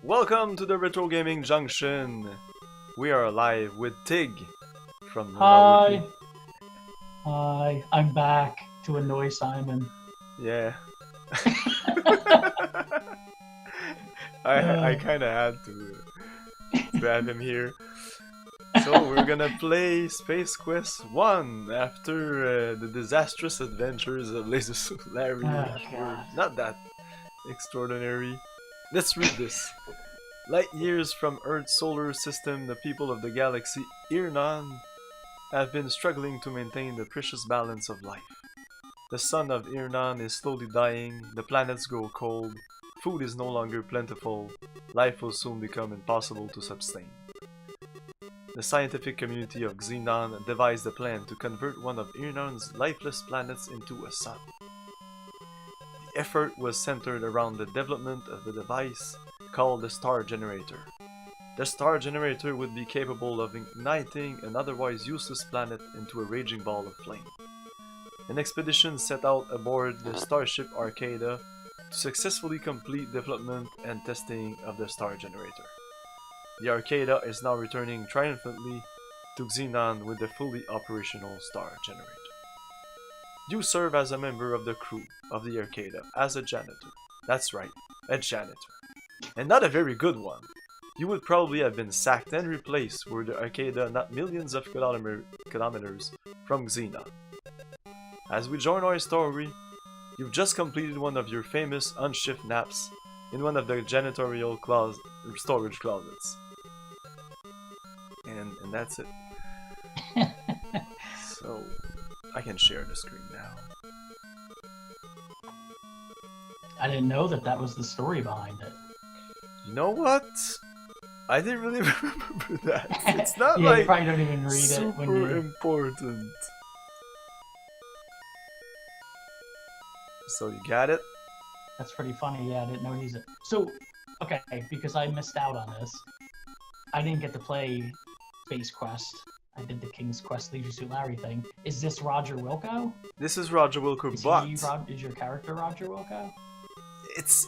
Welcome to the Retro Gaming Junction. We are live with Tig from Hi. Hi. I'm back to annoy Simon. Yeah. I kind of had to have him here. So we're gonna play Space Quest 1 after the disastrous adventures of Larry, which were not that extraordinary. Let's read this. Light years from Earth's solar system, the people of the galaxy Irnan have been struggling to maintain the precious balance of life. The sun of Irnan is slowly dying, the planets grow cold, food is no longer plentiful, life will soon become impossible to sustain. The scientific community of Xenon devised a plan to convert one of Irnan's lifeless planets into a sun. The effort was centered around the development of a device called the Star Generator. The Star Generator would be capable of igniting an otherwise useless planet into a raging ball of flame. An expedition set out aboard the starship Arcada to successfully complete development and testing of the Star Generator. The Arcada is now returning triumphantly to Xenon with the fully operational Star Generator. You serve as a member of the crew of the Arcada as a janitor. That's right, a janitor. And not a very good one. You would probably have been sacked and replaced were the Arcada not millions of kilometers from Xenon. As we join our story, you've just completed one of your famous on-shift naps in one of the janitorial storage closets. And that's it. So, I can share the screen now. I didn't know that was the story behind it. You know what? I didn't really remember that. It's not yeah, like you probably don't even read super it when you... important. So you got it? That's pretty funny. Yeah, I didn't know he's a... So, okay, because I missed out on this. I didn't get to play Space Quest. I did the King's Quest Leisure Suit Larry thing. Is this Roger Wilco? This is Roger Wilco, but... Is your character Roger Wilco? It's...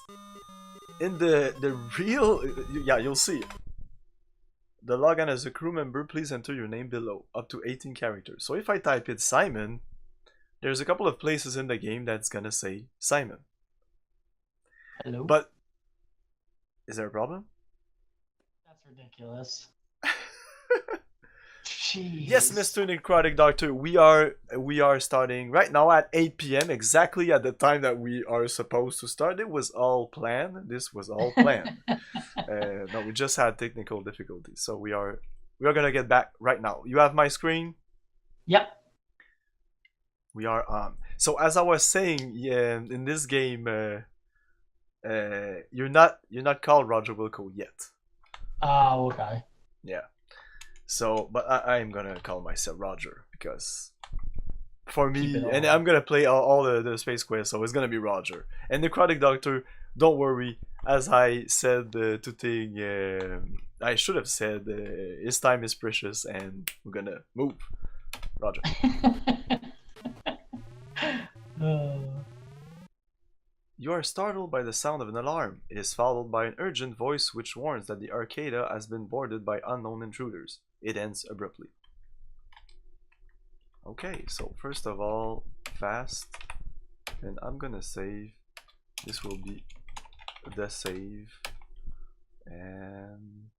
In the real... Yeah, you'll see. The login as a crew member, please enter your name below. Up to 18 characters. So if I type in Simon, there's a couple of places in the game that's gonna say Simon. Hello? But... Is there a problem? That's ridiculous. Jeez. Yes, Mr. Necrotic Doctor, we are starting right now at 8 PM, exactly at the time that we are supposed to start. It was all planned. This was all planned. No, we just had technical difficulties, so we are gonna get back right now. You have my screen? Yep. We are on. So as I was saying, yeah, in this game, you're not called Roger Wilco yet. Oh, okay. Yeah. So, but I'm gonna call myself Roger because for me, and I'm gonna play all the Space Quest, so it's gonna be Roger. And Necrotic Doctor, don't worry. As I said to Tig, I should have said his time is precious, and we're gonna move. Roger. You are startled by the sound of an alarm. It is followed by an urgent voice which warns that the Arcada has been boarded by unknown intruders. It ends abruptly. Okay, so first of all, fast, and I'm gonna save. This will be the save, and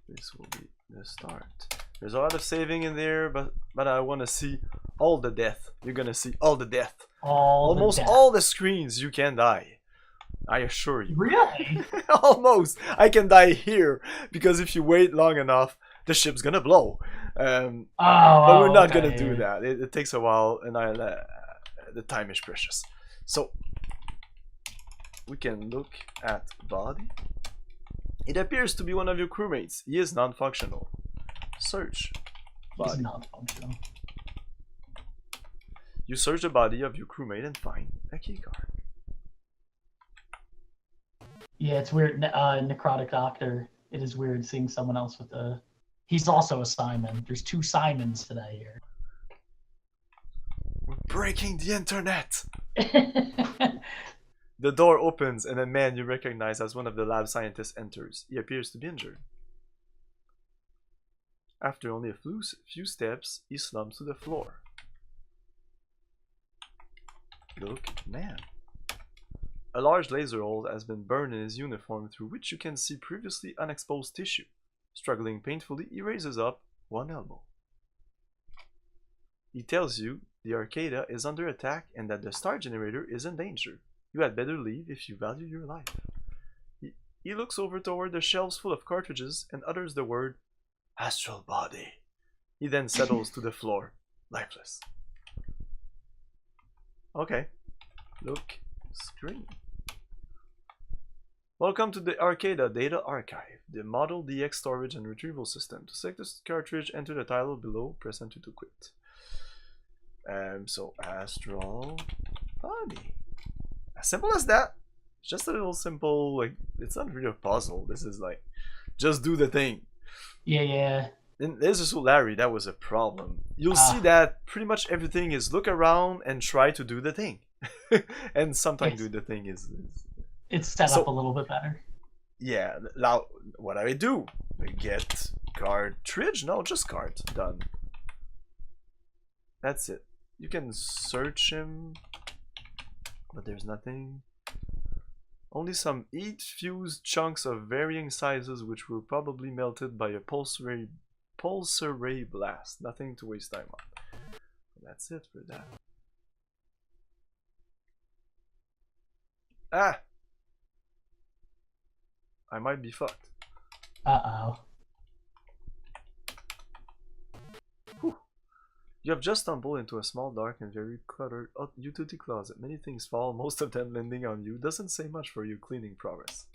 this will be the start. There's a lot of saving in there, but I want to see all the death. You're gonna see all the death. Almost all the screens you can die. I assure you. Really? Almost. I can die here because if you wait long enough, the ship's gonna blow. But we're not gonna do that. It takes a while, and the time is precious. So we can look at body. It appears to be one of your crewmates. He is non-functional. Search. Body. He's non-functional. You search the body of your crewmate and find a keycard. Yeah, it's weird. Necrotic Doctor. It is weird seeing someone else with a... He's also a Simon. There's two Simons today here. We're breaking the internet! The door opens and a man you recognize as one of the lab scientists enters. He appears to be injured. After only a few steps, he slumps to the floor. Look, man. A large laser hole has been burned in his uniform through which you can see previously unexposed tissue. Struggling painfully, he raises up one elbow. He tells you the Arcada is under attack and that the star generator is in danger. You had better leave if you value your life. He looks over toward the shelves full of cartridges and utters the word astral body. He then settles to the floor, lifeless. Okay. Look, screen. Welcome to the Arcada Data Archive, the Model DX storage and retrieval system. To select this cartridge, enter the title below, press enter to quit. So astral body. As simple as that. It's just a little simple, like, it's not really a puzzle. This is like, just do the thing. Yeah. In Laser Larry, that was a problem. You'll see that pretty much everything is look around and try to do the thing. And sometimes do the thing is it's set up a little bit better. Yeah, now what I do? I get cartridge? No, just card. Done. That's it. You can search him, but there's nothing. Only some heat-fused chunks of varying sizes which were probably melted by a pulsar ray blast. Nothing to waste time on. That's it for that. Ah! I might be fucked. Uh-oh. You have just stumbled into a small, dark, and very cluttered utility closet. Many things fall, most of them landing on you. Doesn't say much for your cleaning progress.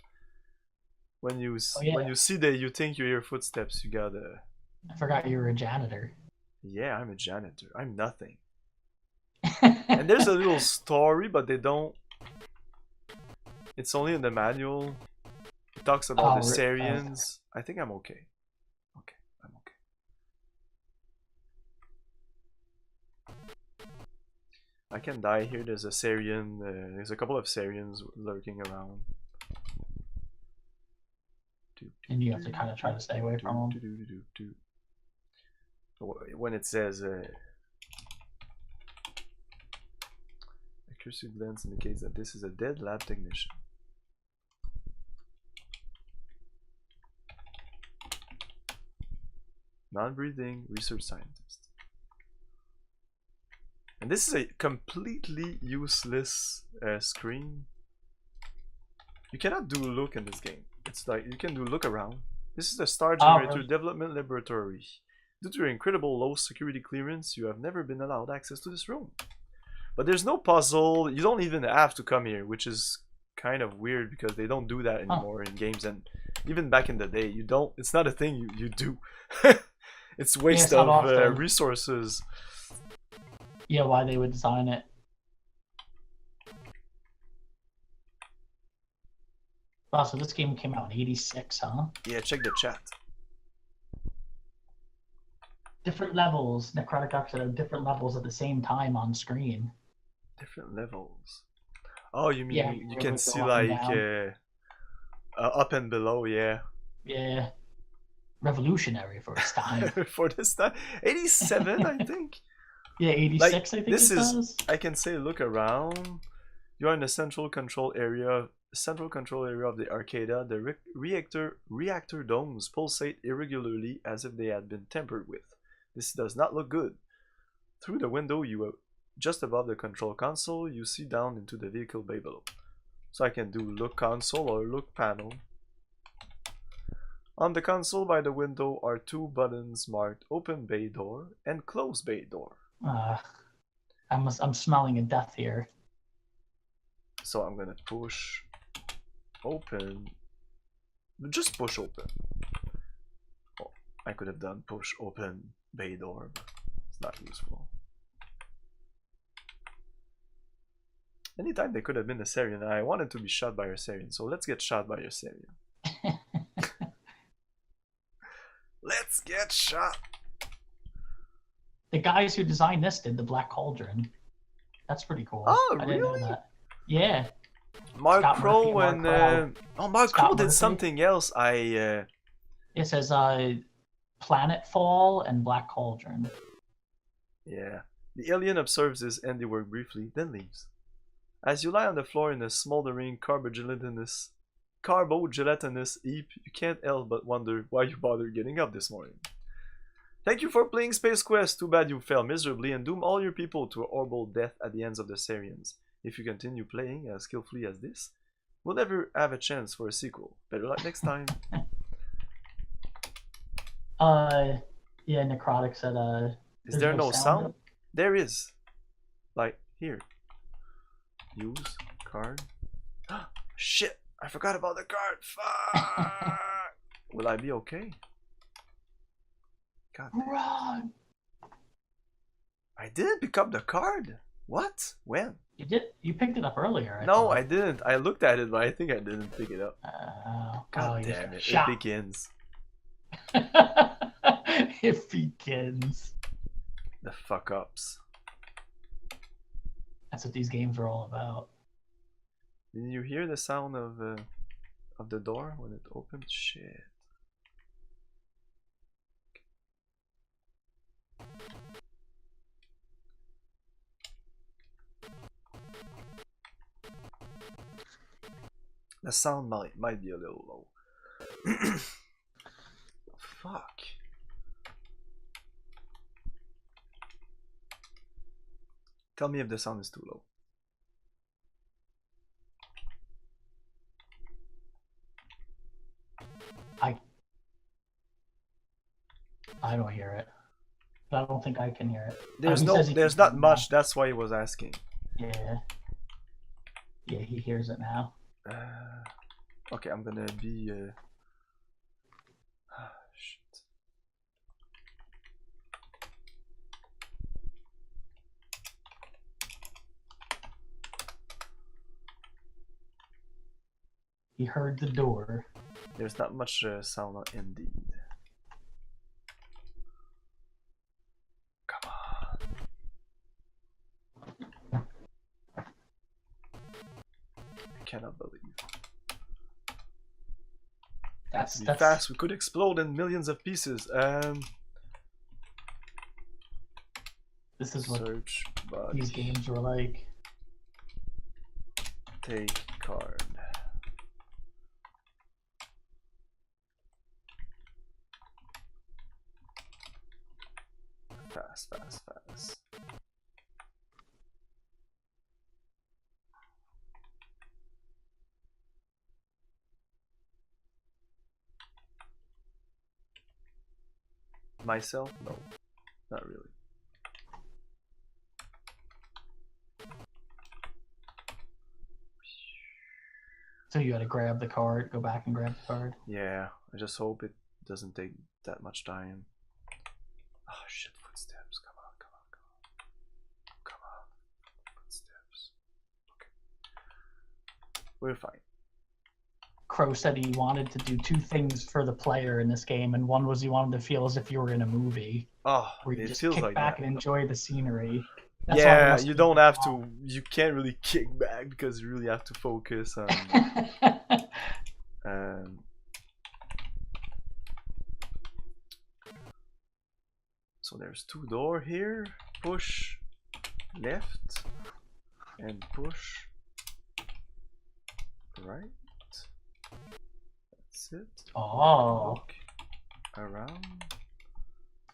When you see that you think you hear footsteps, you gotta... I forgot you were a janitor. Yeah, I'm a janitor. I'm nothing. And there's a little story, but they don't... It's only in the manual. It talks about the Sariens. I think I'm okay. Okay, I'm okay. I can die here. There's a Sarien. There's a couple of Sariens lurking around. And you have to kind of try to stay away from them. When it says accuracy glance indicates that this is a dead lab technician. Non-breathing research scientist. And this is a completely useless screen. You cannot do look in this game. It's like you can do look around. This is the Star Generator Development Laboratory. Due to your incredible low security clearance, you have never been allowed access to this room. But there's no puzzle. You don't even have to come here, which is kind of weird because they don't do that anymore in games. And even back in the day, you don't. It's not a thing you do. It's waste of resources. Yeah, why they would design it. Wow, so this game came out in '86, huh? Yeah, check the chat. Different levels. Necrotic Oxide have different levels at the same time on screen. Different levels. Oh, you mean you can see like up and below, yeah. Yeah. Revolutionary for its time. For this time, 87, I think. Yeah, 86. Like, I think this is. I can say, look around. You are in the central control area of the Arcada. The reactor domes pulsate irregularly as if they had been tampered with. This does not look good. Through the window, just above the control console, you see down into the vehicle bay below. So I can do look console or look panel. On the console by the window are two buttons marked open bay door and close bay door. I'm smelling a death here. So I'm gonna push open. Just push open. Oh, I could have done push open bay door, but it's not useful. Anytime they could have been a Sarien. I wanted to be shot by a Sarien, so let's get shot by a Sarien. Let's get shot. The guys who designed this did the Black Cauldron. That's pretty cool. Oh, I really? didn't know that. Yeah. Mark Scott Crow Murphy and Mark oh, Mark Scott Crow did Murphy. something else. It says Planetfall and Black Cauldron. Yeah. The alien observes his handiwork briefly, then leaves. As you lie on the floor in a smoldering carbo-gelatinous heap, you can't help but wonder why you bothered getting up this morning. Thank you for playing Space Quest. Too bad you fell miserably and doomed all your people to a horrible death at the hands of the Sarians. If you continue playing as skillfully as this, we'll never have a chance for a sequel. Better luck next time. Yeah, Necrotic said Is there no sound? There is. Like here. Use card. Shit! I forgot about the card. Fuck! Will I be okay? God damn. Run! I didn't pick up the card. What? When? You did. You picked it up earlier. No, I didn't. I looked at it, but I think I didn't pick it up. God oh, damn it! Shot. It begins. It begins. The fuck ups. That's what these games are all about. Did you hear the sound of the door when it opened? Shit. The sound might be a little low. Fuck. Tell me if the sound is too low. I don't hear it. But I don't think I can hear it. There's not much. That's why he was asking. Yeah. Yeah, he hears it now. Okay, I'm gonna be. Shit. He heard the door. There's not much sound indeed. Come on. I cannot believe. That's fast. We could explode in millions of pieces. This is what search body. These games were like. Take card. Fast. Myself? No, not really. So you gotta grab the card, go back and grab the card? Yeah, I just hope it doesn't take that much time. Oh shit, footsteps, come on. Footsteps. Okay. We're fine. Crow said he wanted to do two things for the player in this game, and one was he wanted to feel as if you were in a movie. Oh, where you it just feels kick like back that. and enjoy the scenery. That's Yeah, you don't have to. You can't really kick back because you really have to focus on. So there's two doors here. Push left and push right. That's it. Oh. Look around.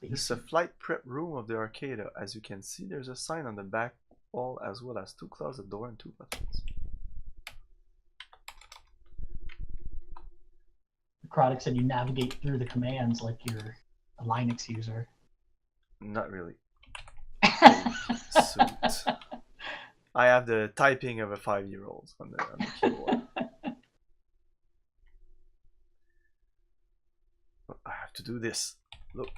This is a flight prep room of the arcade. As you can see, there's a sign on the back wall as well as two closet door and two buttons. Necrotic said you navigate through the commands like you're a Linux user. Not really. Suit. I have the typing of a 5-year-old on the keyboard. I have to do this. Look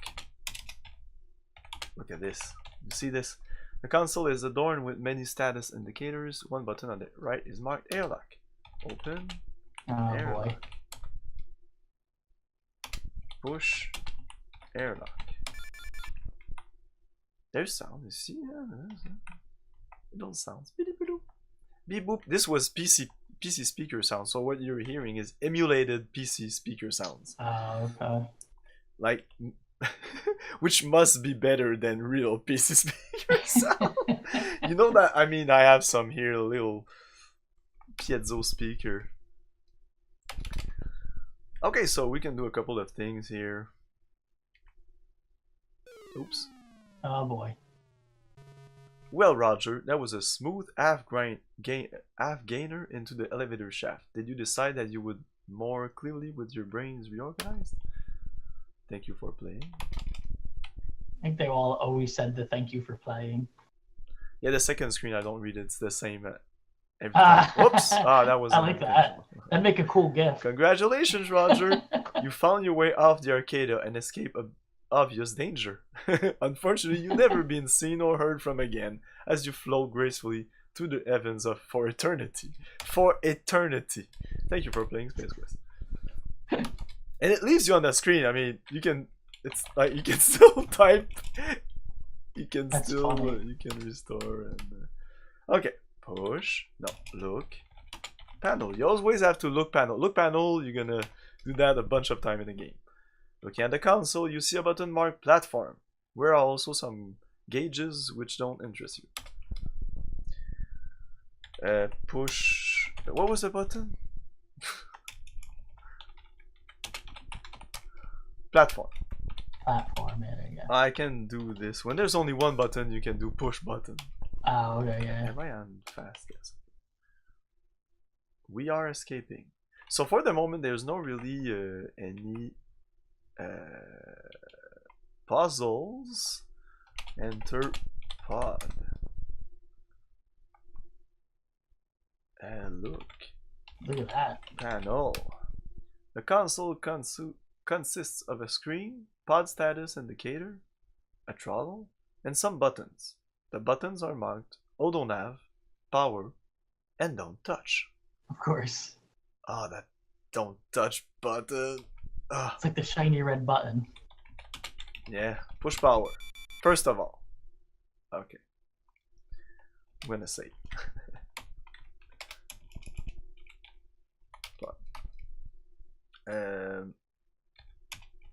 at this. You see this? The console is adorned with many status indicators. One button on the right is marked airlock. Open. Oh airlock. boy. Push. Airlock. There's sound. You see? Little sounds. Beep boop. This was PC PC speaker sounds. So what you're hearing is emulated PC speaker sounds. Oh, okay. Like, which must be better than real PC speaker sound. You know that, I mean, I have some here, a little piezo speaker. Okay, so we can do a couple of things here. Oops. Oh boy. Well, Roger, that was a smooth half gainer into the elevator shaft. Did you decide that you would more clearly with your brains reorganized? Thank you for playing. I think they all always said the thank you for playing. Yeah, the second screen, I don't read it. It's the same every time. Whoops! Ah, that was I like that. That'd make a cool GIF. Congratulations, Roger! You found your way off the arcade and escaped an obvious danger. Unfortunately, you've never been seen or heard from again as you float gracefully through the heavens for eternity. For eternity. Thank you for playing Space Quest. And it leaves you on the screen. I mean, you can. It's like you can still type. You can That's still. funny. You can restore and. Okay. Push. No. Look. Panel. You always have to look panel. Look panel. You're gonna do that a bunch of time in the game. Looking at the console, you see a button marked platform. Where are also some gauges which don't interest you. Push. What was the button? Platform. Platform, yeah. I can do this. When there's only one button, you can do push button. Oh, okay, yeah. Am I on fast? Yes. We are escaping. So for the moment, there's no really any puzzles. Enter pod. And look. Look at that. Panel. The console consists of a screen, pod status indicator, a throttle, and some buttons. The buttons are marked Auto Nav, Power, and Don't Touch. Of course. Oh, that Don't Touch button. Ugh. It's like the shiny red button. Yeah, push power. First of all. Okay. I'm gonna save.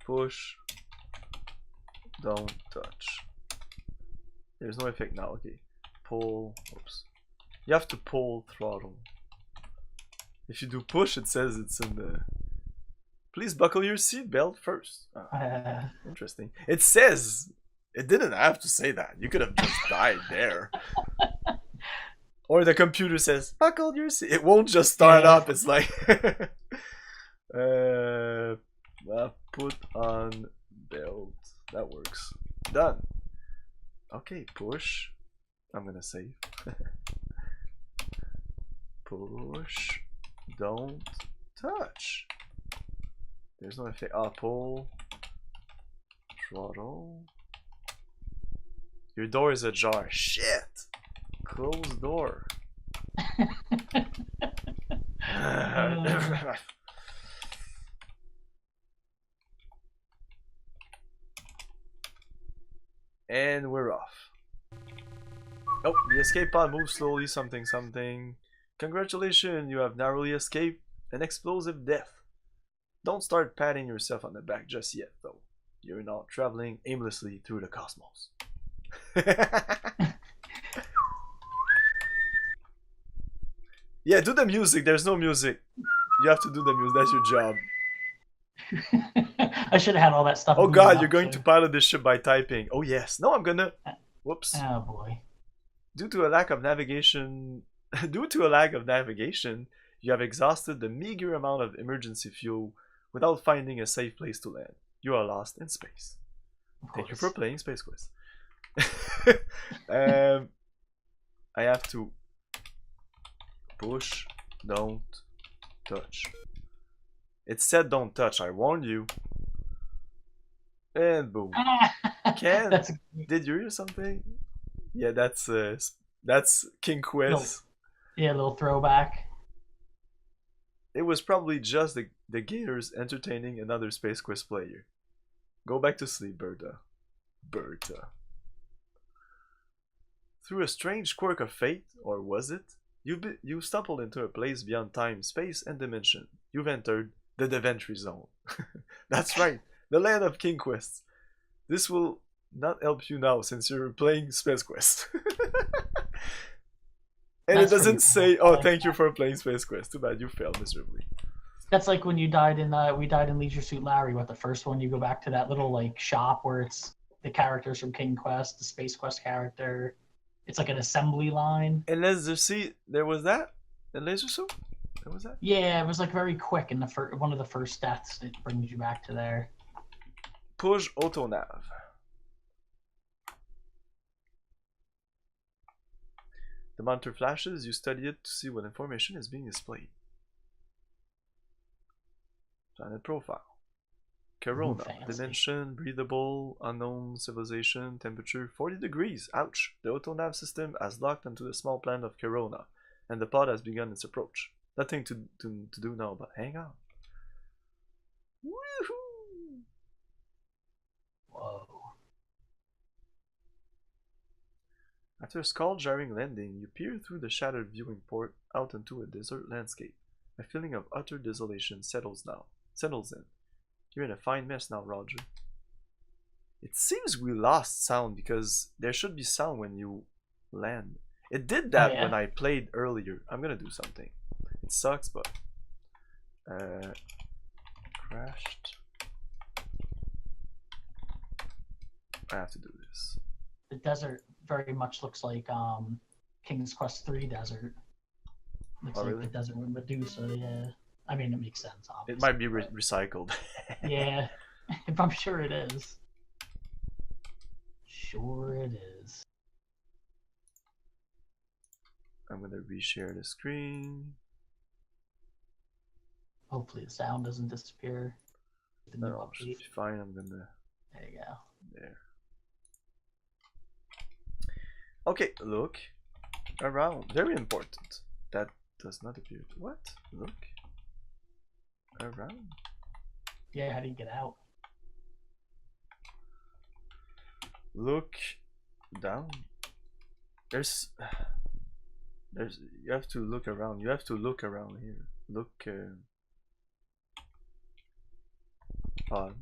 Push. Don't touch. There's no effect now. Okay. Pull. Oops. You have to pull throttle. If you do push, it says it's in the. Please buckle your seatbelt first. Oh, interesting. It says. It didn't have to say that. You could have just died there. Or the computer says, buckle your seat. It won't just start up. It's like. Put on belt. That works. Done. Okay, push. I'm gonna save. Push. Don't touch. There's no effect. Pull. Throttle. Your door is ajar. Shit! Close door. And we're off. Oh, the escape pod moves slowly, something something. Congratulations, you have narrowly escaped an explosive death. Don't start patting yourself on the back just yet, though. You're not traveling aimlessly through the cosmos. Yeah, do the music. There's no music. You have to do the music. That's your job. I should have had all that stuff. Oh god, you're going to pilot this ship by typing. Oh yes. No, I'm gonna. Whoops. Oh boy. Due to a lack of navigation, you have exhausted the meager amount of emergency fuel without finding a safe place to land. You are lost in space. Thank you for playing Space Quest. I have to push, don't touch. It said don't touch, I warned you. And boom. Ken, did you hear something? Yeah, that's King Quest. Yeah, a little throwback. It was probably just the Gators entertaining another Space Quest player. Go back to sleep, Berta. Berta. Through a strange quirk of fate, or was it? You stumbled into a place beyond time, space, and dimension. You've entered the Deventry Zone. That's right, the land of King Quests. This will not help you now since you're playing Space Quest. And That's it doesn't pretty say, cool. "Oh, Like thank you that. for playing Space Quest." Too bad you failed miserably. That's like when you died in we died in Leisure Suit Larry. What the first one? You go back to that little like shop where it's the characters from King Quest, the Space Quest character. It's like an assembly line. And let's just see, there was that in Laser Suit. There was that. Yeah, it was like very quick in the one of the first deaths. It brings you back to there. Push auto nav. The monitor flashes. You study it to see what information is being displayed. Planet profile. Corona. Dimension. Breathable. Unknown civilization. Temperature 40 degrees. Ouch. The auto-nav system has locked onto the small planet of Corona, and the pod has begun its approach. Nothing to do now, but hang on. Woohoo! Whoa. After a skull-jarring landing, you peer through the shattered viewing port out into a desert landscape. A feeling of utter desolation settles in. You're in a fine mess now, Roger. It seems we lost sound because there should be sound when you land. It did that when I played earlier. I'm gonna do something. It sucks, but crashed. I have to do this. The desert very much looks like King's Quest 3 desert. Looks like the desert with Medusa, yeah. I mean, it makes sense, obviously. It might be recycled. Yeah, I'm sure it is. Sure it is. I'm gonna reshare the screen. Hopefully the sound doesn't disappear. No, should be fine. I'm gonna... There you go. There. Okay, look around. Very important. That does not appear. What? Look around. Yeah, how do you get out? Look down. There's you have to look around. You have to look around here. Look pod.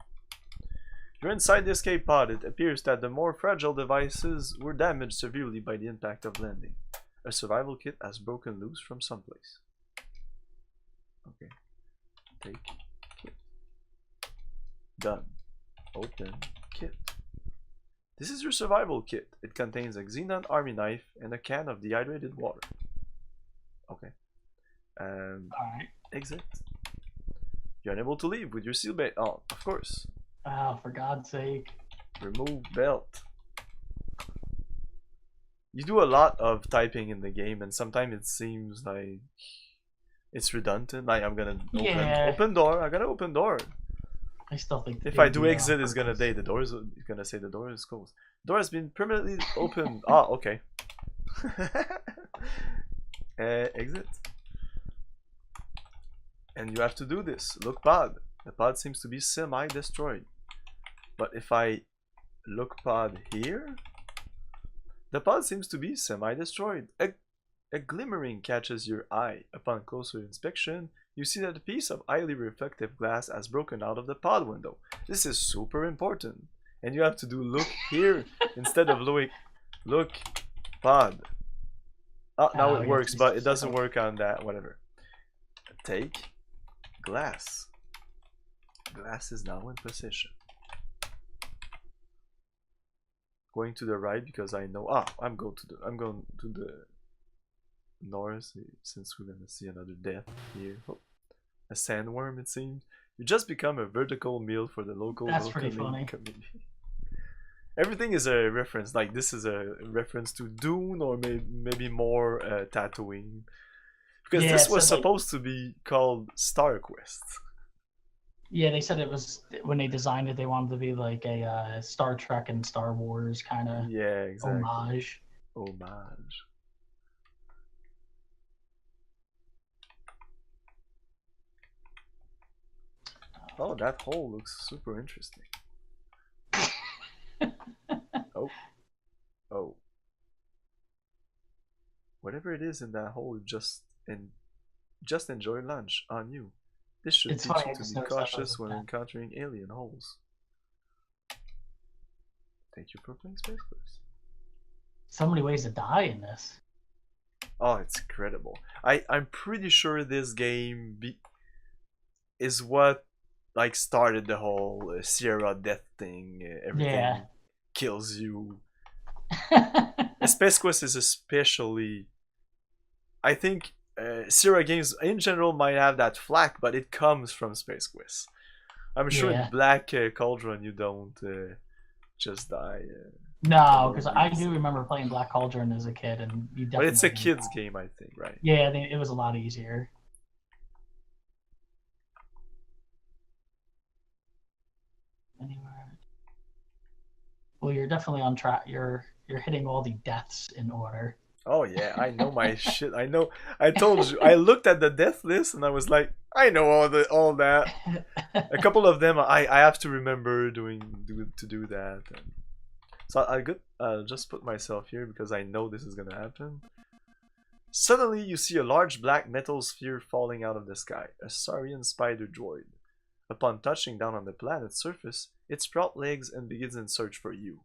You're inside the escape pod. It appears that the more fragile devices were damaged severely by the impact of landing. A survival kit has broken loose from someplace. Okay. Take kit. Done. Open kit. This is your survival kit. It contains a Xenon army knife and a can of dehydrated water. Okay. Alright. Exit. You're unable to leave with your seal belt on, of course. Oh, for God's sake. Remove belt. You do a lot of typing in the game, and sometimes it seems like it's redundant. Like I'm gonna open door. I gotta open door. I still think if I do exit, it's gonna say the door is gonna say the door is closed. Door has been permanently opened. Ah, okay. Exit. And you have to do this. Look pod. The pod seems to be semi-destroyed. But if I look pod here, the pod seems to be semi-destroyed. A glimmering catches your eye. Upon closer inspection, you see that a piece of highly reflective glass has broken out of the pod window. This is super important. And you have to do look here instead of look pod. Oh, now it works, but it doesn't work on that, whatever. Take glass. Glass is now in position. Going to the right because I know. I'm going to the north since we're gonna see another death here. Oh, a sandworm, it seems. You just become a vertical meal for the local community. Everything is a reference. Like this is a reference to Dune or maybe more Tatooine, because this was supposed to be called Star Quest. Yeah, they said it was when they designed it. They wanted to be like a Star Trek and Star Wars kind of homage. Homage. Oh, that hole looks super interesting. Oh. Whatever it is in that hole, just enjoy lunch on you. This should It's teach funny, you I to just be noticed that cautious when that. encountering alien holes. Thank you for playing Space Quest. So many ways to die in this. Oh, it's incredible. I'm pretty sure this game is what like started the whole Sierra death thing. Everything Yeah. kills you. Space Quest is especially. I think Sierra games in general might have that flack, but it comes from Space Quest. I'm sure in Black Cauldron you don't just die. No, because I do remember playing Black Cauldron as a kid, and you definitely. But it's a kid's game, I think, right? Yeah, it was a lot easier. Anywhere. Well, you're definitely on track. You're hitting all the deaths in order. Oh yeah, I know my shit. I know. I told you. I looked at the death list and I was like, I know all that. A couple of them I have to remember to do that. So I'll just put myself here because I know this is gonna happen. Suddenly you see a large black metal sphere falling out of the sky, a Sarien spider droid. Upon touching down on the planet's surface, it sprouts legs and begins in search for you.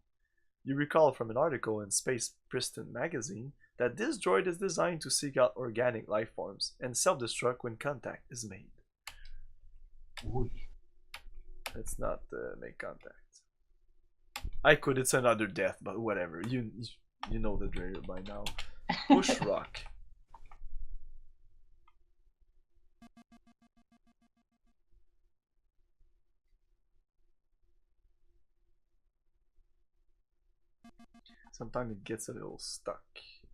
You recall from an article in Space Pristine magazine that this droid is designed to seek out organic life forms and self-destruct when contact is made. Ooh. Let's not make contact. I could, it's another death, but whatever. You know the drill by now. Push rock. Sometimes it gets a little stuck.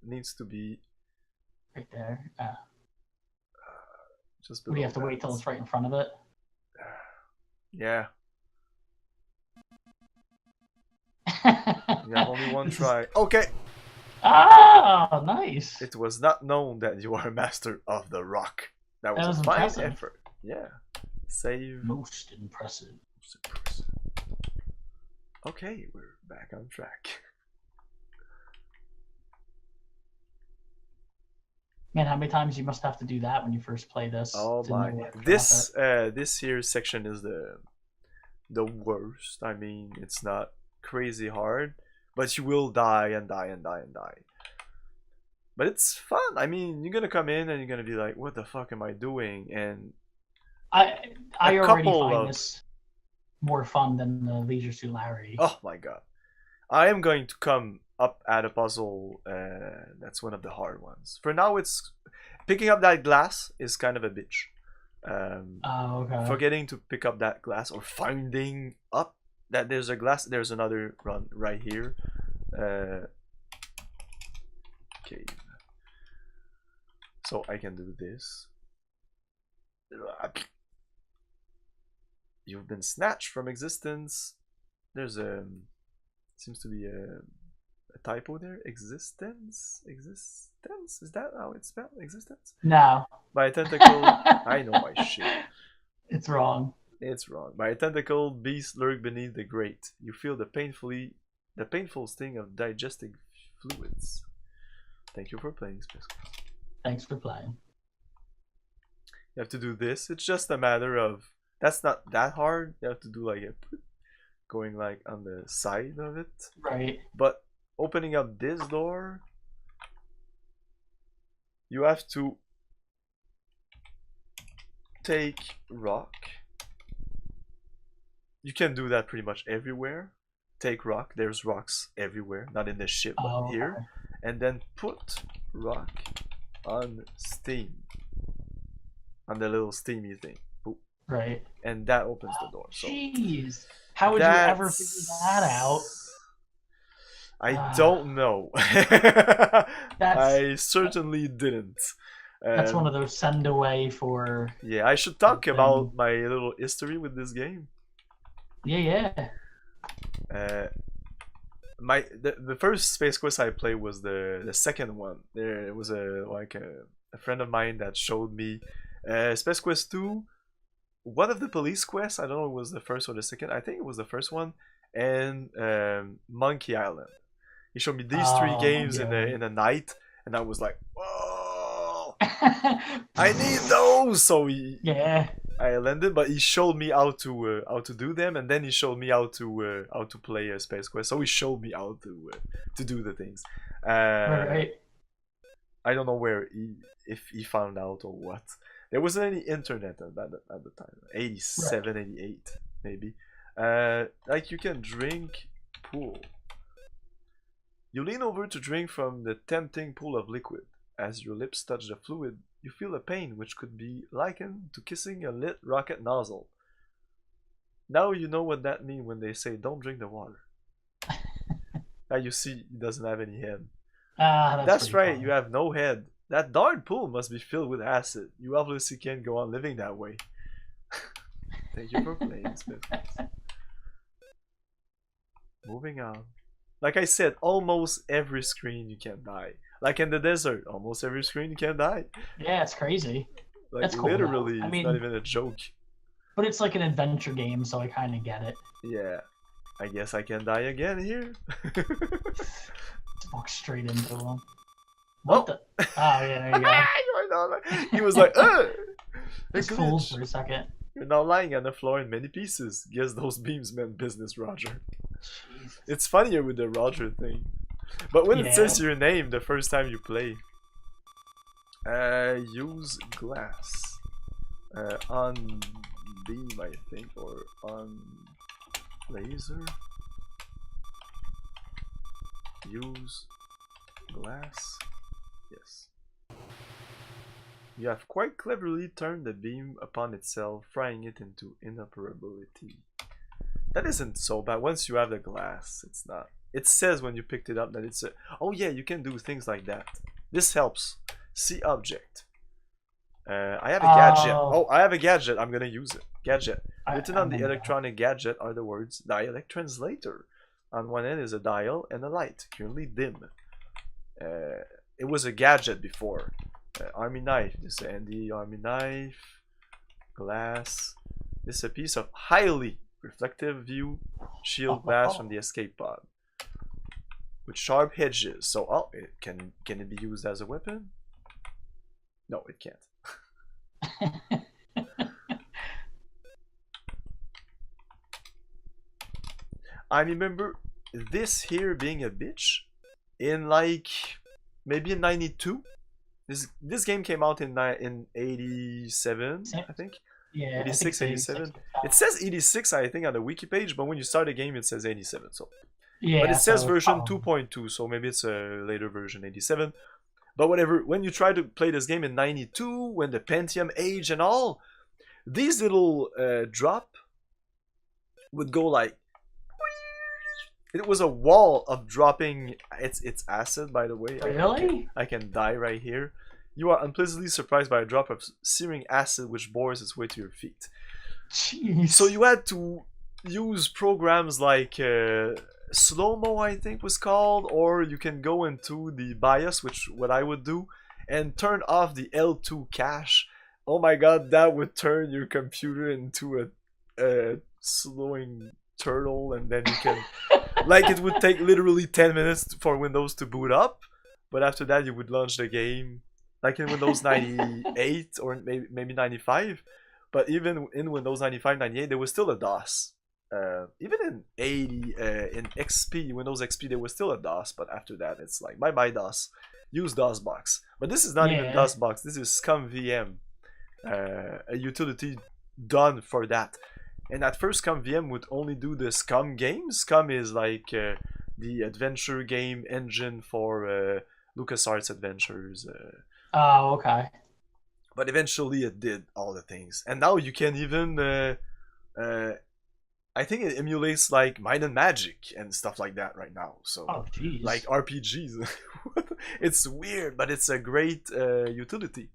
It needs to be right there. Just do you have to wait till it's right in front of it? Yeah. You have only one try. Okay. Ah, nice. It was not known that you are a master of the rock. That was a fine impressive. effort. Yeah. Save. Most impressive. Okay, we're back on track. Man, how many times you must have to do that when you first play this? Oh my! This here section is the worst. I mean, it's not crazy hard, but you will die and die and die and die. But it's fun. I mean, you're gonna come in and you're gonna be like, "What the fuck am I doing?" And I already find this more fun than the Leisure Suit Larry. Oh my god! I am going to come up at a puzzle. That's one of the hard ones. For now, it's picking up that glass is kind of a bitch. Okay. Forgetting to pick up that glass or finding up that there's a glass. There's another run right here. Okay. So I can do this. You've been snatched from existence. There's seems to be a typo there. Existence? Is that how it's spelled? Existence? No. By a tentacle. I know my shit. It's wrong. It's wrong. By a tentacle, beast lurk beneath the grate. You feel the painful sting of digesting fluids. Thank you for playing, Space Quest. Thanks for playing. You have to do this. It's just a matter of. That's not that hard. You have to do like a going like on the side of it. Right. But opening up this door, you have to take rock. You can do that pretty much everywhere. Take rock. There's rocks everywhere. Not in the ship, but here. And then put rock on steam. On the little steamy thing. Boop. Right. And that opens the door. So jeez. How would you ever figure that out? I don't know. I certainly didn't. That's one of those send away for. Yeah, I should talk about my little history with this game. Yeah. The first Space Quest I played was the second one. There was a friend of mine that showed me Space Quest 2. One of the police quests, I don't know if it was the first or the second, I think it was the first one, and Monkey Island. He showed me these three games in a night, and I was like, whoa, I need those. So I landed, but he showed me how to do them, and then he showed me how to play a Space Quest. So he showed me how to do the things. Right. I don't know if he found out or what. There wasn't any internet at the time. 87, right. 88 maybe. Like you can drink pool. You lean over to drink from the tempting pool of liquid. As your lips touch the fluid, you feel a pain which could be likened to kissing a lit rocket nozzle. Now you know what that means when they say don't drink the water. Now you see he doesn't have any head. That's right, funny. You have no head. That darn pool must be filled with acid. You obviously can't go on living that way. Thank you for playing, Smith. Moving on. Like I said, almost every screen you can die. Like in the desert, almost every screen you can die. Yeah, it's crazy. Like that's cool. Literally, it's not even a joke. But it's like an adventure game, so I kind of get it. Yeah. I guess I can die again here. Walk straight into him. What the? Oh, yeah, there you go. He was like, It's cool for a second. You're now lying on the floor in many pieces. Guess those beams meant business, Roger. Jesus. It's funnier with the Roger thing. But when it says your name the first time you play, use glass. On beam, I think, or on laser. Use glass. Yes. You have quite cleverly turned the beam upon itself, frying it into inoperability. That isn't so bad. Once you have the glass, it's not. It says when you picked it up that it's a... Oh yeah, you can do things like that. This helps. See object. I have a gadget. Oh, I have a gadget. I'm gonna use it. Gadget. Written on the electronic gadget are the words dialect translator. On one end is a dial and a light, currently dim. It was a gadget before. Army knife. This is Andy army knife. Glass. This is a piece of highly reflective view shield glass from the escape pod with sharp edges. So, it can it be used as a weapon? No, it can't. I remember this here being a bitch in like maybe in 92. This game came out in 87, I think. Yeah, 86, 87. It says 86, I think, on the wiki page, but when you start the game, it says 87. So, yeah, but it says version 2.2, so maybe it's a later version, 87. But whatever. When you try to play this game in 92, when the Pentium age and all, these little drop would go like. It was a wall of dropping. It's acid, by the way. Really? I can die right here. You are unpleasantly surprised by a drop of searing acid which bores its way to your feet. Jeez. So you had to use programs like slow-mo, I think was called, or you can go into the BIOS, which what I would do, and turn off the L2 cache. Oh my god, that would turn your computer into a slowing turtle, and then you can like it would take literally 10 minutes for Windows to boot up, but after that you would launch the game like in Windows 98 or maybe 95. But even in Windows 95, 98 there was still a DOS. Even in 80 in XP, Windows XP, there was still a DOS, but after that it's like bye DOS, use DOSBox. But this is not even DOSBox, this is SCUMMVM, a utility done for that. And at first SCUMMVM would only do the Scum games. Scum is like the adventure game engine for LucasArts adventures. Oh, okay. But eventually it did all the things. And now you can even... I think it emulates like Might and Magic and stuff like that right now. So, like RPGs. It's weird, but it's a great utility.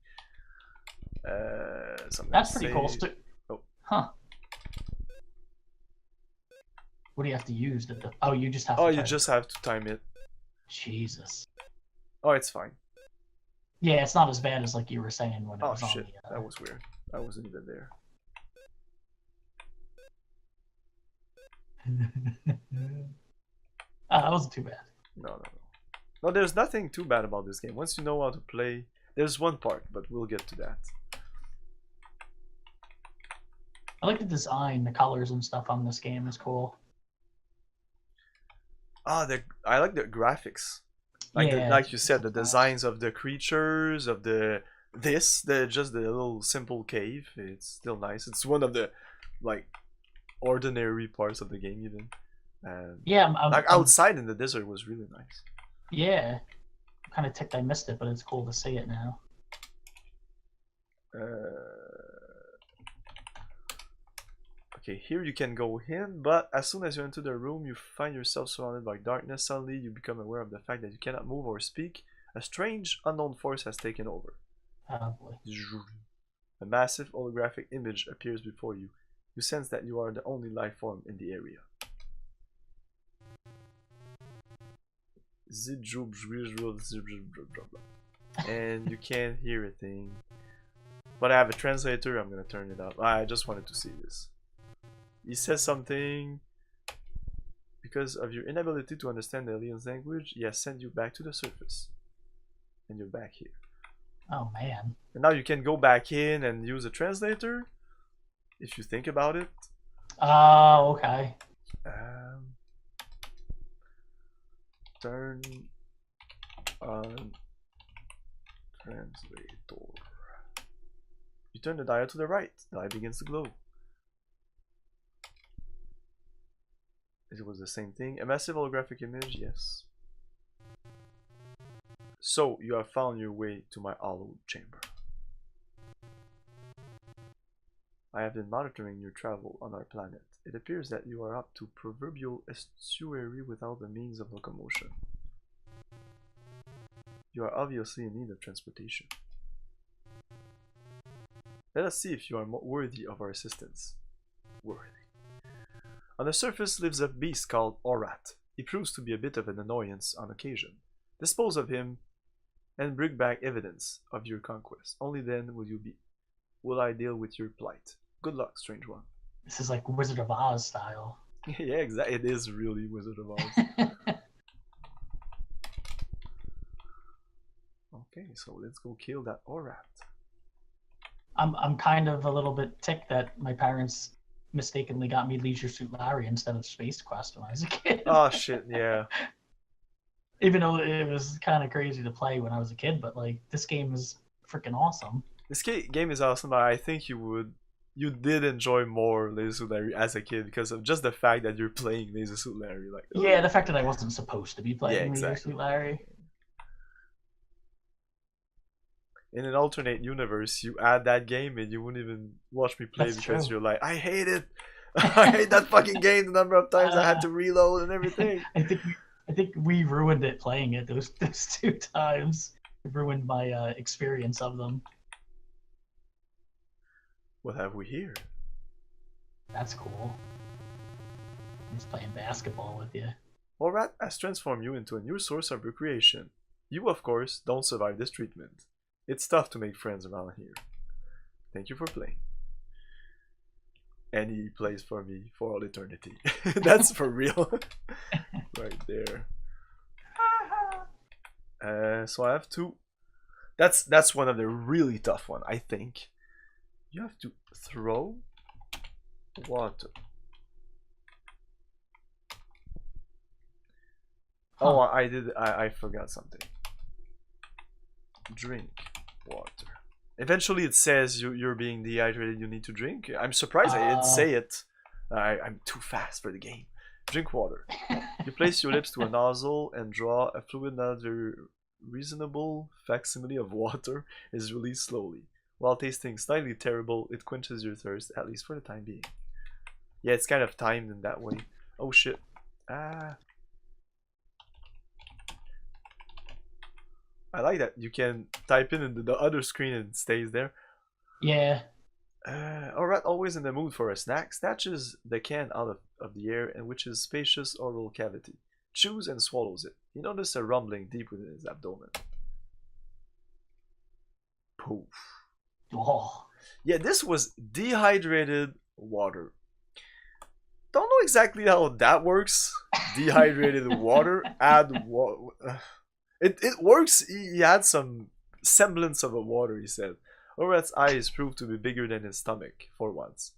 That's pretty cool. Oh. Huh. What do you have to use? Oh, you just have to. Oh, you just have to time it. Jesus. Oh, it's fine. Yeah, it's not as bad as like you were saying when it was shit. on the... That was weird. I wasn't even there. That wasn't too bad. No. No, there's nothing too bad about this game. Once you know how to play, there's one part, but we'll get to that. I like the design, the colors and stuff on this game is cool. Ah, I like the graphics. Like Yeah, like you said, the nice. designs of the creatures, of just the little simple cave. It's still nice. It's one of the like ordinary parts of the game even. Yeah, like outside in the desert was really nice. Yeah, I'm kind of ticked I missed it, but it's cool to see it now. Okay, here you can go in, but as soon as you enter the room, you find yourself surrounded by darkness. Suddenly, you become aware of the fact that you cannot move or speak. A strange, unknown force has taken over. Oh boy. A massive holographic image appears before you. You sense that you are the only life form in the area. And you can't hear a thing. But I have a translator, I'm gonna turn it up. I just wanted to see this. He says something. Because of your inability to understand the alien's language, he has sent you back to the surface. And you're back here. Oh man. And now you can go back in and use a translator. If you think about it. Oh, okay. Turn on translator. You turn the dial to the right. The eye begins to glow. It was the same thing. A massive holographic image, yes. So, you have found your way to my hallowed chamber. I have been monitoring your travel on our planet. It appears that you are up to proverbial estuary without the means of locomotion. You are obviously in need of transportation. Let us see if you are worthy of our assistance. Worthy. On the surface lives a beast called Orat. He proves to be a bit of an annoyance on occasion. Dispose of him and bring back evidence of your conquest. Only then will I deal with your plight. Good luck, strange one. This is like Wizard of Oz style. Yeah, exactly. It is really Wizard of Oz. Okay, so let's go kill that Orat. I'm kind of a little bit ticked that my parents mistakenly got me Leisure Suit Larry instead of Space Quest when I was a kid. Oh shit, yeah. Even though it was kind of crazy to play when I was a kid, but like this game is freaking awesome. This game is awesome, but I think you did enjoy more Laser Suit Larry as a kid because of just the fact that you're playing Laser Suit Larry. Like, yeah, the fact that I wasn't supposed to be playing exactly. Leisure Suit Larry. In an alternate universe, you add that game and you wouldn't even watch me play. That's because true. You're like, I hate it. I hate that fucking game. The number of times I had to reload and everything. I think we ruined it playing it those 2 times. It ruined my experience of them. What have we here? That's cool. He's playing basketball with you. Orat has transformed you into a new source of recreation. You, of course, don't survive this treatment. It's tough to make friends around here. Thank you for playing. And he plays for me for all eternity. That's for real. Right there. So I have to... That's one of the really tough one, I think. You have to throw water. Huh. Oh, I forgot something. Drink water. Eventually it says you're being dehydrated, you need to drink. I'm surprised I didn't say it. I'm too fast for the game. Drink water. You place your lips to a nozzle and draw a fluid not very reasonable facsimile of water is released slowly. While tasting slightly terrible, it quenches your thirst, at least for the time being. Yeah, it's kind of timed in that way. Oh shit. I like that. You can type in the other screen and it stays there. Yeah. Orat, always in the mood for a snack, snatches the can out of the air and which is spacious oral cavity. Chews and swallows it. You notice a rumbling deep within his abdomen. Poof. Oh. Yeah, this was dehydrated water. Don't know exactly how that works. Dehydrated water, add water. It works. He had some semblance of a water, he said. Orat's eyes proved to be bigger than his stomach, for once.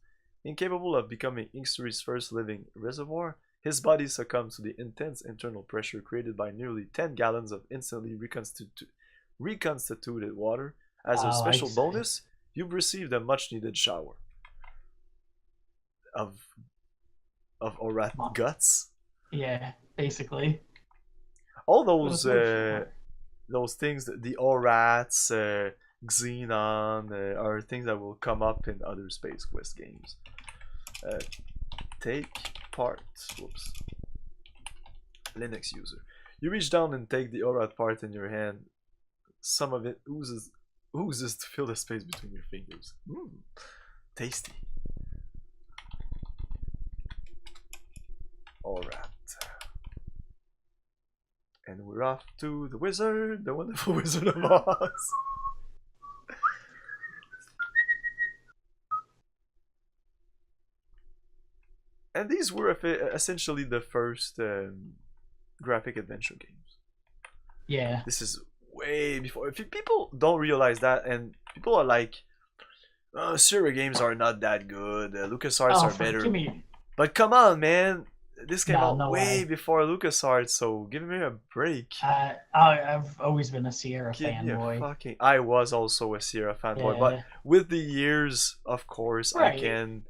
Incapable of becoming Inkstory's first living reservoir, his body succumbed to the intense internal pressure created by nearly 10 gallons of instantly reconstituted water. As a special bonus, you've received a much-needed shower of Orat guts. Yeah, basically. All those things, the Orats, Xenon, are things that will come up in other Space Quest games. Take part. Whoops. Linux user. You reach down and take the Orat part in your hand. Some of it oozes to fill the space between your fingers. Tasty. Orat. And we're off to the wizard, the wonderful Wizard of Oz. And these were essentially the first graphic adventure games. Yeah. This is way before. If people don't realize that, and people are like, Sarien games are not that good, LucasArts are better. But come on, man. This came out way before LucasArts, so give me a break. I've always been a Sierra fanboy. I was also a Sierra fanboy, but with the years, of course, I can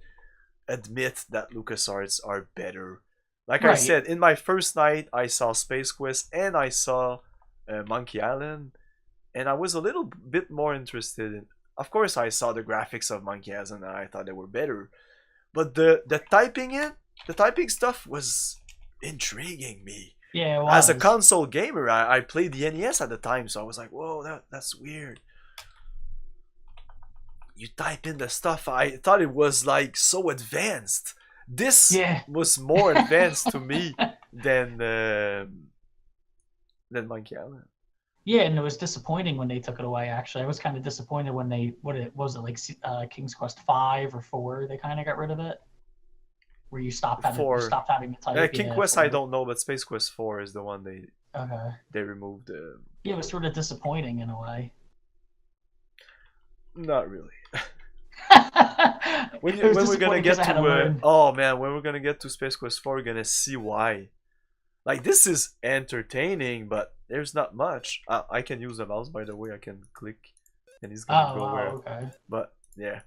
admit that LucasArts are better. Like I said, in my first night, I saw Space Quest and I saw Monkey Island, and I was a little bit more interested in. Of course, I saw the graphics of Monkey Island and I thought they were better, but the typing stuff was intriguing me. Yeah, it was. As a console gamer, I played the NES at the time, so I was like, whoa, that's weird. You type in the stuff, I thought it was like so advanced. This was more advanced to me than Monkey Island. Yeah, and it was disappointing when they took it away. Actually, I was kind of disappointed when they was it like King's Quest 5 or 4? They kind of got rid of it, where you stopped having to type. King Quest 4. I don't know, but Space Quest 4 is the one they removed. Yeah, it was sort of disappointing in a way. Not really. when we're gonna get to when we're gonna get to Space Quest 4, we're gonna see why. Like, this is entertaining, but there's not much. I can use the mouse, by the way. I can click, and he's gonna go where. Okay. But yeah.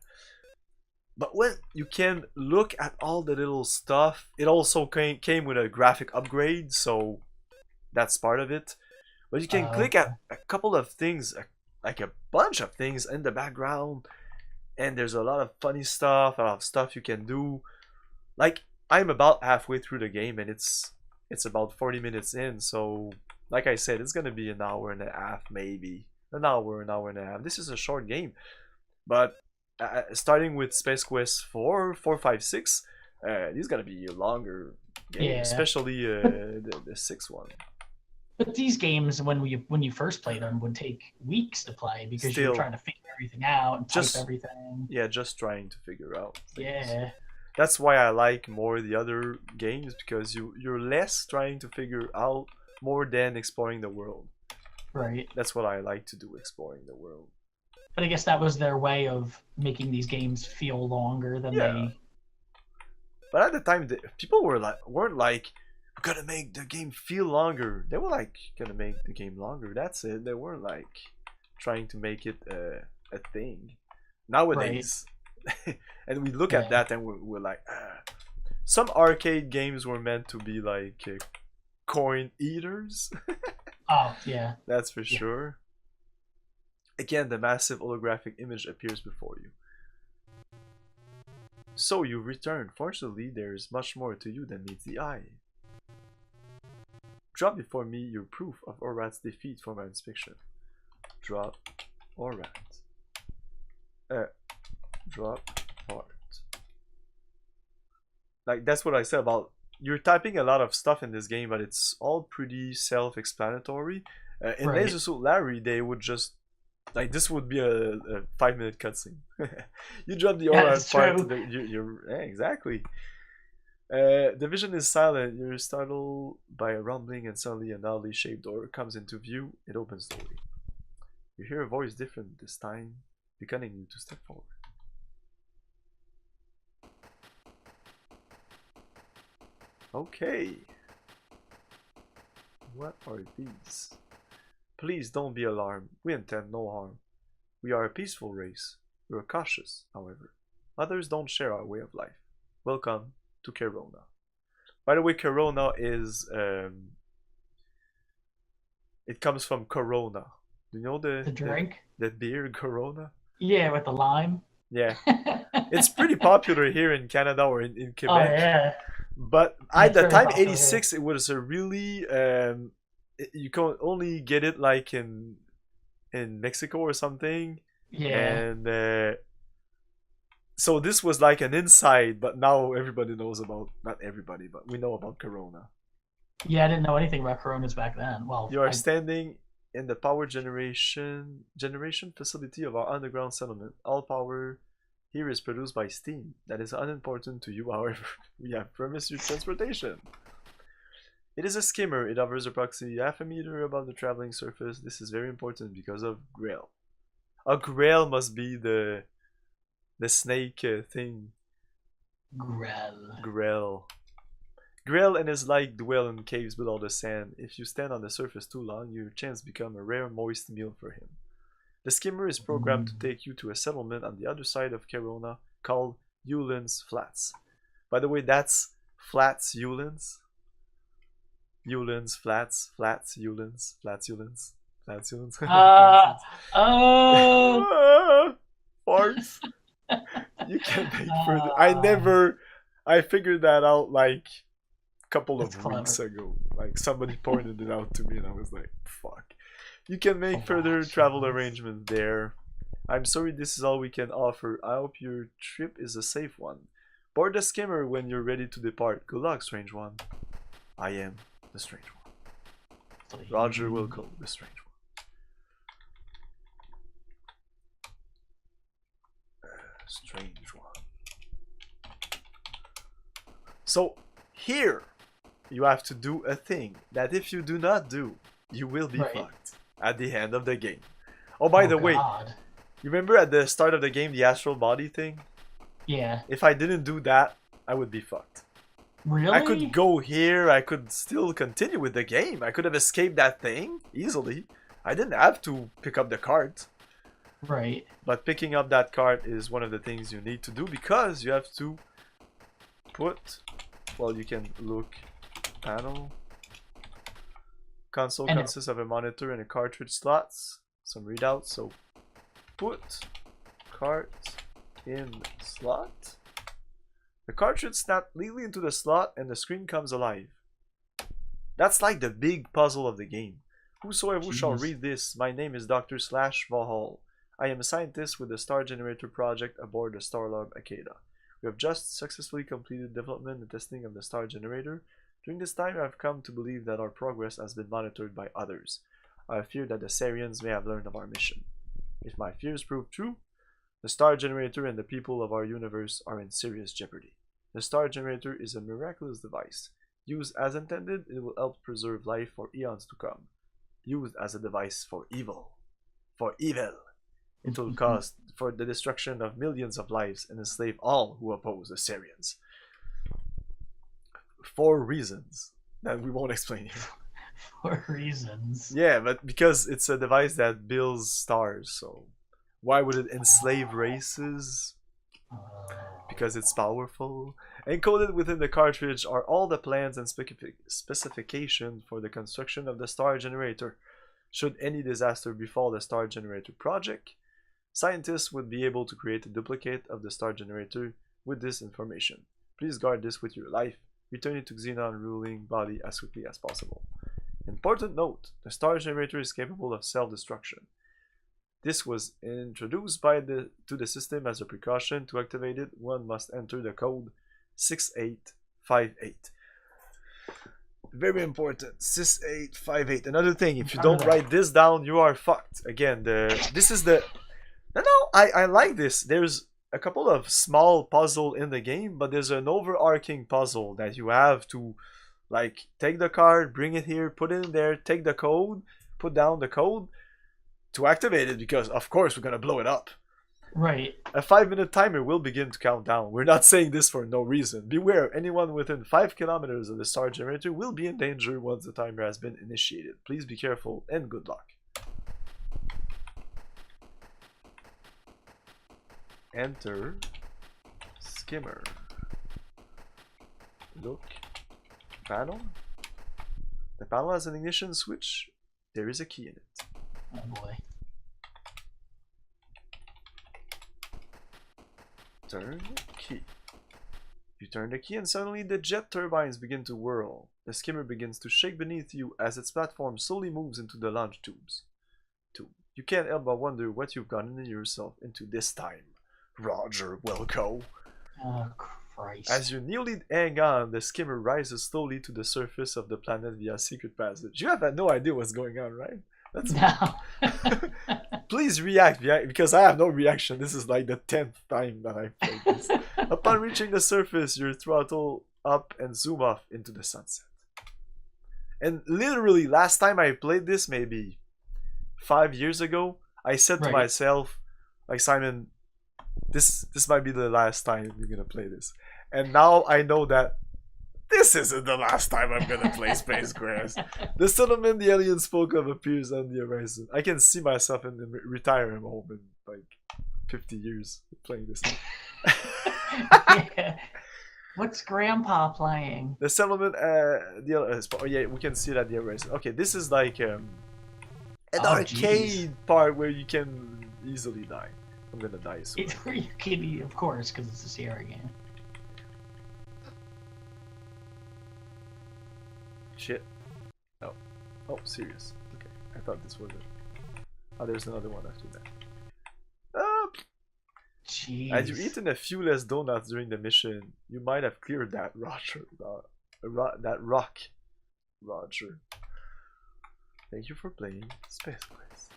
But when you can look at all the little stuff, it also came with a graphic upgrade, so that's part of it. But you can click at a couple of things, like a bunch of things in the background, and there's a lot of funny stuff, a lot of stuff you can do. Like, I'm about halfway through the game, and it's about 40 minutes in, so like I said, it's gonna be an hour and a half, maybe an hour and a half. This is a short game, but starting with Space Quest 4, 5, 6, this is gonna be a longer game, especially the 6th one. But these games, when you first played them, would take weeks to play because you're trying to figure everything out and type everything. Yeah, just trying to figure out things. Yeah. That's why I like more the other games, because you're less trying to figure out, more than exploring the world. Right. That's what I like to do, exploring the world. But I guess that was their way of making these games feel longer than they. But at the time, people weren't like, we're gonna make the game feel longer. They were like, gonna make the game longer. That's it. They weren't like trying to make it a thing. Nowadays, and we look at that and we're like, some arcade games were meant to be like coin eaters. Oh yeah, that's for sure. Again, the massive holographic image appears before you. So you return. Fortunately, there is much more to you than meets the eye. Drop before me your proof of Orat's defeat for my inspection. Drop Orat. Drop part. Like, that's what I said about, you're typing a lot of stuff in this game, but it's all pretty self-explanatory. In Laser Suit Larry, they would just, like, this would be a 5-minute cutscene. You drop the Orat part. Exactly. The vision is silent. You're startled by a rumbling, and suddenly an oddly shaped door comes into view. It opens slowly. You hear a voice different this time, beckoning you to step forward. Okay. What are these? Please don't be alarmed. We intend no harm. We are a peaceful race. We are cautious, however. Others don't share our way of life. Welcome to Corona. By the way, Corona is it comes from Corona. Do you know The drink? The beer Corona? Yeah, with the lime. Yeah. It's pretty popular here in Canada or in Oh Quebec. yeah. But at the very time, popular 86, it was a really you can only get it like in Mexico or something. Yeah. And so this was like an inside, but now everybody knows about, not everybody, but we know about Corona. Yeah, I didn't know anything about Coronas back then. Well, You are standing in the power generation facility of our underground settlement. All power here is produced by steam. That is unimportant to you, however. We have promised you transportation. It is a skimmer. It hovers approximately half a meter above the traveling surface. This is very important because of Grail. A Grail must be the snake thing. Grell. Grail. Grail and his like dwell in caves below the sand. If you stand on the surface too long, your chance become a rare moist meal for him. The skimmer is programmed to take you to a settlement on the other side of Corona called Yulin's Flats. By the way, that's Flats Yulin's. Yulin's Flats, Flats Yulin's, Flats Yulin's, Flats Yulin's. Farts. You can make further. I figured that out like a couple of weeks ago. Like somebody pointed it out to me and I was like, fuck. You can make further travel arrangements there. I'm sorry this is all we can offer. I hope your trip is a safe one. Board the skimmer when you're ready to depart. Good luck, strange one. I am the strange one. Roger will call the strange one. Strange one. So here you have to do a thing that if you do not do, you will be fucked at the end of the game. Oh, by the way, you remember at the start of the game the astral body thing? Yeah. If I didn't do that, I would be fucked. Really? I could go here, I could still continue with the game. I could have escaped that thing easily. I didn't have to pick up the cart. Right. But picking up that cart is one of the things you need to do because you have to put, well, you can look panel. Console consists of a monitor and a cartridge slots, some readouts. So put cart in slot. The cartridge snaps neatly into the slot and the screen comes alive. That's like the big puzzle of the game. Whosoever who shall read this, my name is Dr. Slash Vahal. I am a scientist with the Star Generator project aboard the Starlog Akeda. We have just successfully completed development and testing of the Star Generator. During this time, I have come to believe that our progress has been monitored by others. I fear that the Sarians may have learned of our mission. If my fears prove true, the Star Generator and the people of our universe are in serious jeopardy. The Star Generator is a miraculous device. Used as intended, it will help preserve life for eons to come. Used as a device for evil, it will cause for the destruction of millions of lives and enslave all who oppose the Sarians. 4 reasons that we won't explain here. 4 reasons. Yeah, but because it's a device that builds stars, so why would it enslave races? Because it's powerful. Encoded within the cartridge are all the plans and specifications for the construction of the Star Generator. Should any disaster befall the Star Generator project, scientists would be able to create a duplicate of the Star Generator with this information. Please guard this with your life. Return it to Xenon ruling body as quickly as possible. Important note, the Star Generator is capable of self-destruction. This was introduced to the system as a precaution. To activate it, one must enter the code 6858. Very important, 6858. Another thing, if you don't write this down, you are fucked. Again, this is the... No, I like this. There's a couple of small puzzle in the game, but there's an overarching puzzle that you have to like take the card, bring it here, put it in there, take the code, put down the code to activate it, because of course we're gonna blow it up. Right. A 5-minute timer will begin to count down. We're not saying this for no reason. Beware, anyone within 5 kilometers of the star generator will be in danger once the timer has been initiated. Please be careful and good luck. Enter skimmer. Look. Panel. The panel has an ignition switch. There is a key in it. Oh boy. Turn key. You turn the key and suddenly the jet turbines begin to whirl. The skimmer begins to shake beneath you as its platform slowly moves into the launch tubes. You can't help but wonder what you've gotten yourself into this time. Roger Wilco. Oh Christ. As you nearly hang on, the skimmer rises slowly to the surface of the planet via secret passage. You have no idea what's going on, right? That's no. Please react, because I have no reaction. This is like the 10th time that I've played this. Upon reaching the surface, you throttle up and zoom off into the sunset. And literally, last time I played this, maybe 5 years ago, I said to myself, like, Simon, this might be the last time you're gonna play this. And now I know that this isn't the last time I'm gonna play Space Quest. The settlement the alien spoke of appears on the horizon. I can see myself in the retirement home in like 50 years playing this. Yeah. What's Grandpa playing? The settlement, oh yeah, we can see it at the horizon. Okay, this is like an arcade part where you can easily die. I'm gonna die soon. It's where you can, of course, because it's a Sierra game. Shit. Oh. Oh, serious. Okay. I thought this was it. Oh, there's another one after that. Oh! Jeez. Had you eaten a few less donuts during the mission, you might have cleared that that rock. Roger. Thank you for playing Space Quest.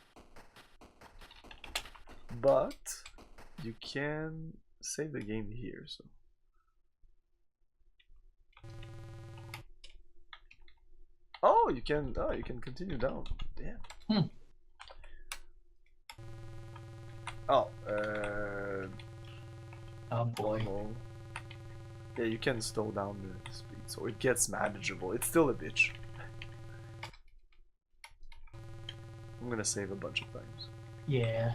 But you can save the game here, so. Oh, you can continue down. Damn. Oh, oh boy. Yeah, you can slow down the speed, so it gets manageable. It's still a bitch. I'm gonna save a bunch of times. Yeah.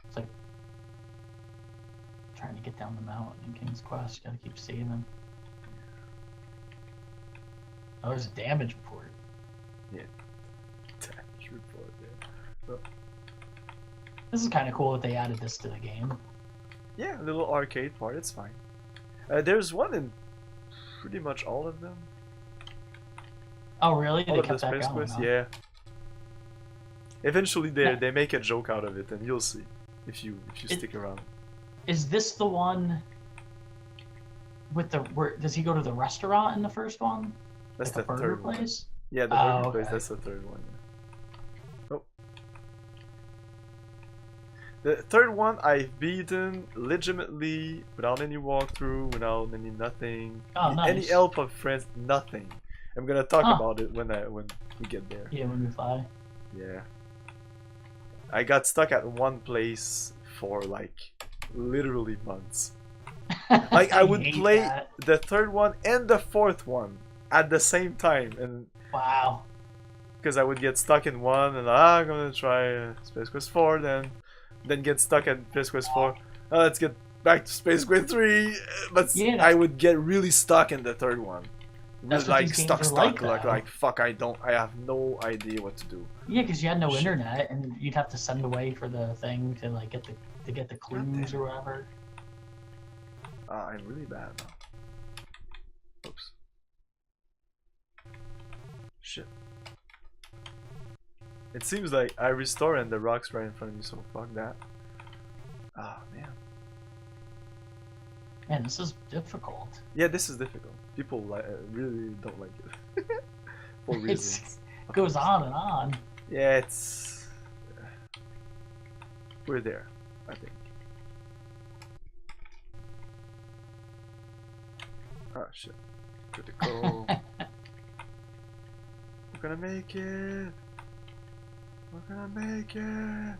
It's like trying to get down the mountain in King's Quest. You gotta keep saving. Oh, there's a damage report. Yeah. Damage report, yeah. Oh. This is kind of cool that they added this to the game. Yeah, a little arcade part, it's fine. There's one in pretty much all of them. Oh, really? All they of kept the that Space going, Quest, huh? yeah. Eventually they make a joke out of it, and you'll see if you stick around. Is this the one with the where does he go to the restaurant in the first one? That's like the third one. Place? Yeah, the burger place. That's the third one. Yeah. Oh. The third one I've beaten legitimately without any walkthrough, without any nothing, any help of friends, nothing. I'm gonna talk about it when we get there. Yeah, when we fly. Yeah. I got stuck at one place for like literally months. Like I would play the third one and the fourth one at the same time, and wow. Because I would get stuck in one, and I'm gonna try Space Quest 4, then get stuck at Space Quest 4. Let's get back to Space Quest 3, but yeah, I would get really stuck in the third one. That's like stuck, like fuck. I have no idea what to do. Yeah, because you had no internet, and you'd have to send away for the thing to like get the clues or whatever. I'm really bad now. Oops. Shit. It seems like I restore and the rock's right in front of me, so fuck that. Ah, man. Man, this is difficult. Yeah, this is difficult. People really don't like it. For reasons. It goes on and on. Yeah, it's... We're there. I think. Oh shit. Critical. We're gonna make it. We're gonna make it.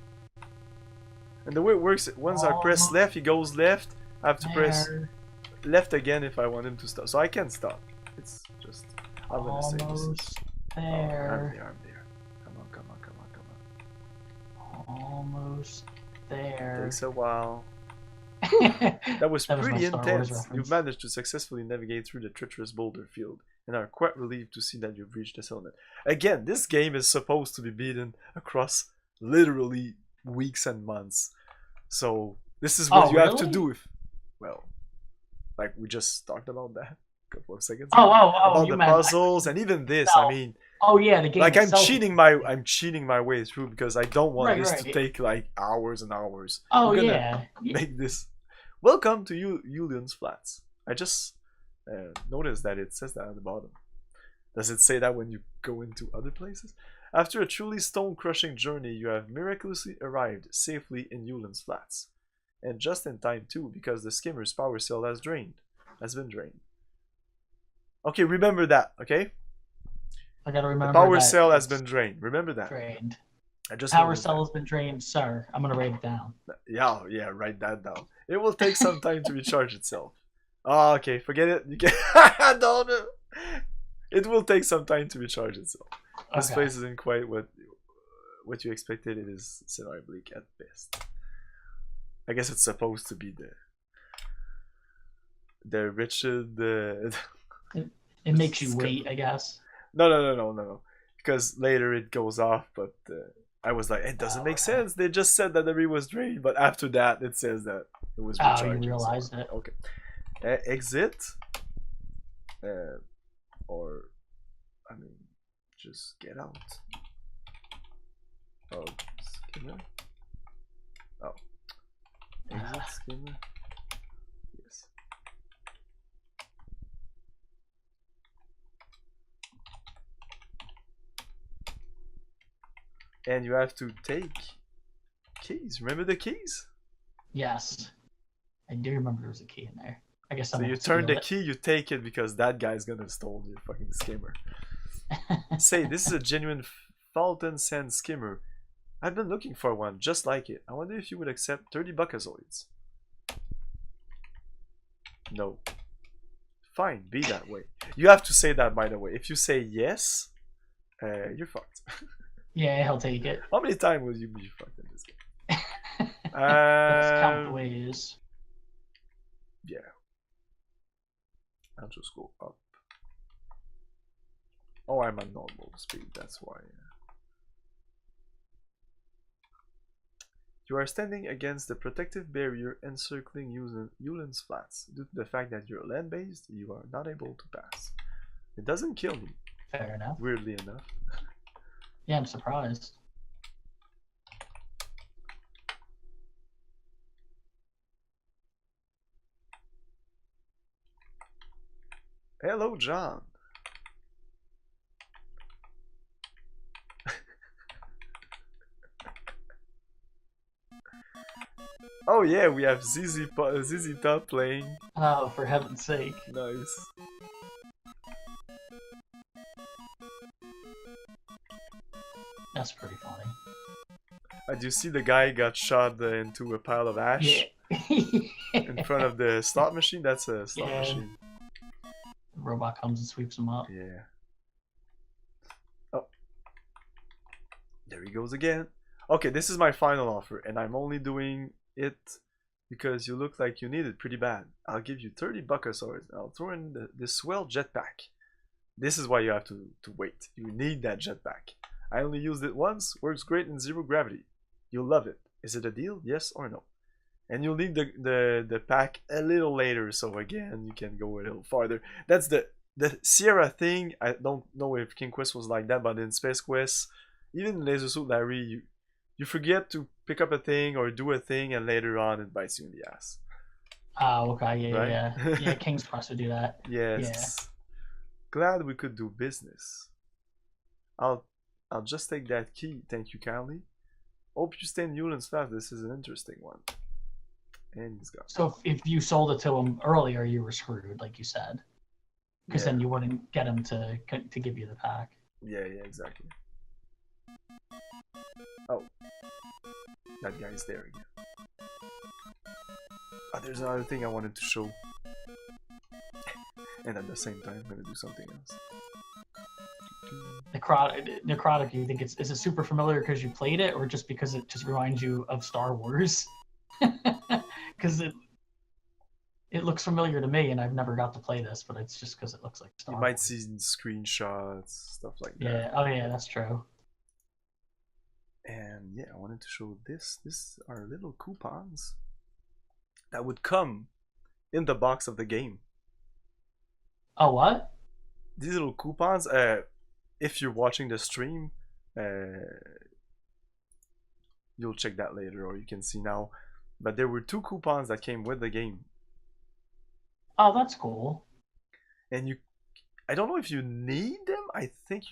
And the way it works, once I press left, he goes left. I have to press left again if I want him to stop. So I can stop. It's just, I'm gonna say this is... there. I'm there. Come on, come on, come on, come on. Almost there. Takes a while. That was pretty intense. You've managed to successfully navigate through the treacherous boulder field and are quite relieved to see that you've reached the settlement. Again, this game is supposed to be beaten across literally weeks and months. So this is what you have to do if, well, like we just talked about that a couple of seconds ago. About the puzzles and even this, I mean, yeah, the game like itself. I'm cheating my way through because I don't want this to take like hours and hours. Oh, I'm gonna yeah. make this. Welcome to Julian's Flats. I just noticed that it says that at the bottom. Does it say that when you go into other places? After a truly stone-crushing journey, you have miraculously arrived safely in Julian's Flats. And just in time too, because the skimmer's power cell has been drained. Okay, remember that, okay? I gotta remember the power that cell has been drained. Remember that. Drained. I just power cell has been drained, sir. I'm gonna write it down. Yeah, write that down. It will take some time to recharge itself. Oh, okay, forget it. You can don't. It will take some time to recharge itself. This place isn't quite what you expected. It is semi bleak at best. I guess it's supposed to be the Richard. It makes you wait, I guess. No. Because later it goes off, but I was like, it doesn't make sense. They just said that the re was drained, but after that it says that it was recharged. Oh, you realized it. Okay. Exit. Or, I mean, just get out. Oh, skimmer. Oh. Exit skimmer. Yes. And you have to take keys. Remember the keys? Yes. I do remember there was a key in there. I guess so you turn the key, you take it because that guy's gonna steal your fucking skimmer. Say, this is a genuine Fulton Sand skimmer. I've been looking for one just like it. I wonder if you would accept 30 buckazoids. No. Fine, be that way. You have to say that, by the way. If you say yes, you're fucked. Yeah, he'll take it. How many times will you be fucked in this game? Let's count the ways. Yeah. I'll just go up. Oh, I'm at normal speed, that's why. You are standing against the protective barrier encircling Yulin's Flats. Due to the fact that you're land-based, you are not able to pass. It doesn't kill you. Fair enough. Weirdly enough. Yeah, I'm surprised. Hello, John. Oh yeah, we have ZZ Top playing. Oh, for heaven's sake. Nice. That's pretty funny. Do you see the guy got shot into a pile of ash? Yeah. In front of the slot machine? That's a slot machine. The robot comes and sweeps him up. Yeah. Oh. There he goes again. Okay, this is my final offer, and I'm only doing it because you look like you need it pretty bad. I'll give you 30 buckasaurs. I'll throw in the swell jetpack. This is why you have to wait. You need that jetpack. I only used it once. Works great in zero gravity. You'll love it. Is it a deal? Yes or no? And you'll need the pack a little later. So again, you can go a little farther. That's the Sierra thing. I don't know if King Quest was like that, but in Space Quest, even in Laser Suit Larry, you forget to pick up a thing or do a thing, and later on it bites you in the ass. Oh, okay, yeah, right? Yeah, King's Quest would do that. Yes. Yeah. Glad we could do business. I'll just take that key, thank you kindly. Hope you stay in Yulin's Flats, this is an interesting one. And he's gone. So if you sold it to him earlier, you were screwed, like you said, because then you wouldn't get him to give you the pack. Yeah, exactly. Oh, that guy's there again. Oh, there's another thing I wanted to show. And at the same time, I'm gonna do something else. Necrotic, you think is it super familiar because you played it, or just because it just reminds you of Star Wars? Because it looks familiar to me, and I've never got to play this, but it's just because it looks like Star Wars. You might see screenshots, stuff like that. Yeah, oh yeah, that's true. And yeah, I wanted to show this. These are little coupons that would come in the box of the game. Oh, what? These little coupons, if you're watching the stream, you'll check that later, or you can see now. But there were 2 coupons that came with the game. Oh, that's cool. And I don't know if you need them. I think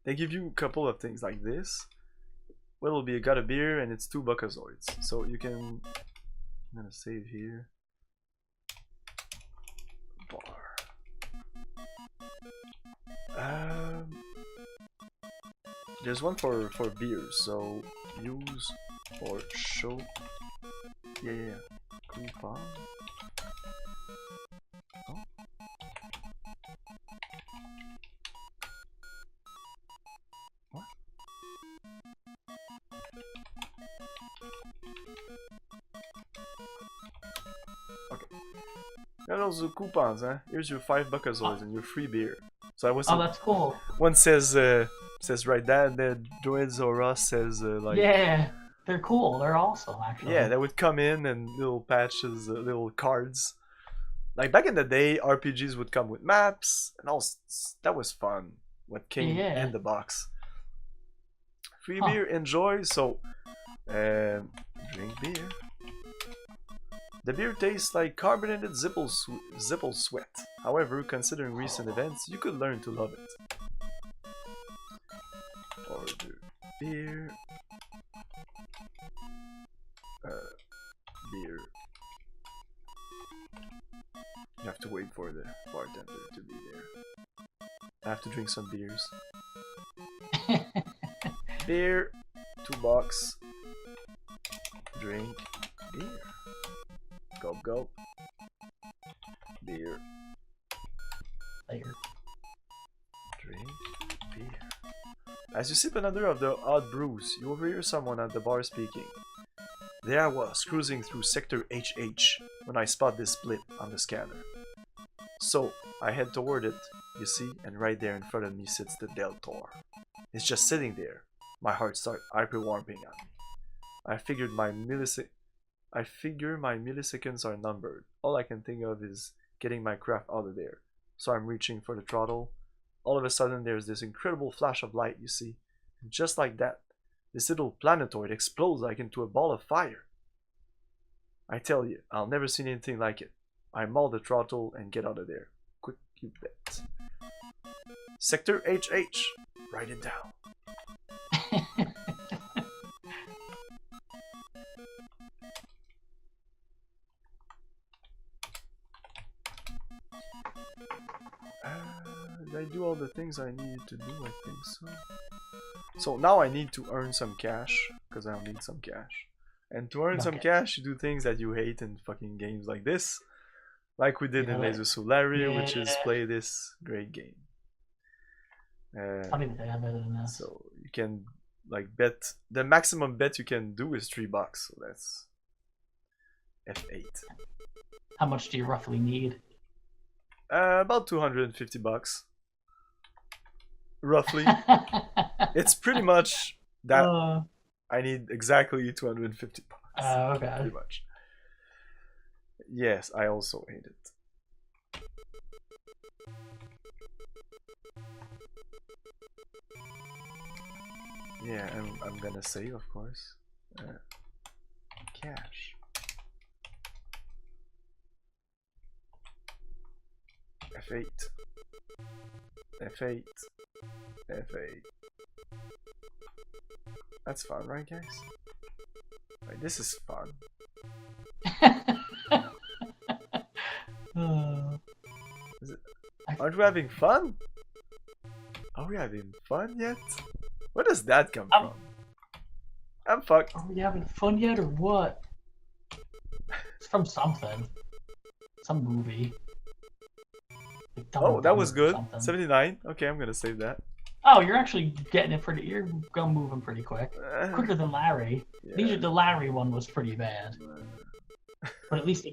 they give you a couple of things like this. Well, it'll be got a beer and it's 2 Buckazoids. So you can, I'm gonna save here. Bar. There's one for beers, so use or show. Yeah. Coupon. Oh. What? Okay. Yeah, those are coupons, huh? Here's your 5 Buckazoids and your free beer. So I was. Oh, that's cool. One says right there, and the Droids or us says like. Yeah, they're cool. They're awesome, actually. Yeah, that would come in and little patches, little cards. Like back in the day, RPGs would come with maps, and all that was fun. What came in the box. Free beer, enjoy. So, drink beer. The beer tastes like carbonated Zipple Sweat. However, considering recent events, you could learn to love it. Order beer. Beer. You have to wait for the bartender to be there. I have to drink some beers. Beer. $2. Drink beer. Gulp gulp. Beer. Later. Drink beer. As you sip another of the odd brews, you overhear someone at the bar speaking. There I was, cruising through Sector HH, when I spot this blip on the scanner. So, I head toward it, you see, and right there in front of me sits the Deltor. It's just sitting there. My heart starts hyper-warming on me. I figure my milliseconds are numbered. All I can think of is getting my craft out of there. So I'm reaching for the throttle. All of a sudden there's this incredible flash of light, you see. And just like that, this little planetoid explodes like into a ball of fire. I tell you, I'll never see anything like it. I maul the throttle and get out of there. Quick, you bet. Sector HH. Write it down. Did I do all the things I needed to do? I think so. So now I need to earn some cash, because I'll need some cash. And to earn some cash, you do things that you hate in fucking games like this. Like we did in Laser Solaria, which is play this great game. Funny that they have it in this. So you can like bet, the maximum bet you can do is $3, so that's F8. How much do you roughly need? About $250. Roughly. It's pretty much that. I need exactly $250. Okay. Pretty much. Yes, I also hate it. Yeah, I'm gonna save, of course. Cash. F8. F8. F8. That's fun, right, guys? Right, this is fun. Uh, Aren't we having fun? Are we having fun yet? Where does that come from? I'm fucked. Are we having fun yet or what? It's from something. Some movie. Like Dumb Oh, and that was Dumber or good. something. 79. Okay, I'm gonna save that. Oh, you're actually getting it pretty. You're going moving pretty quick. Quicker than Larry. Yeah. The Larry one was pretty bad. But at least they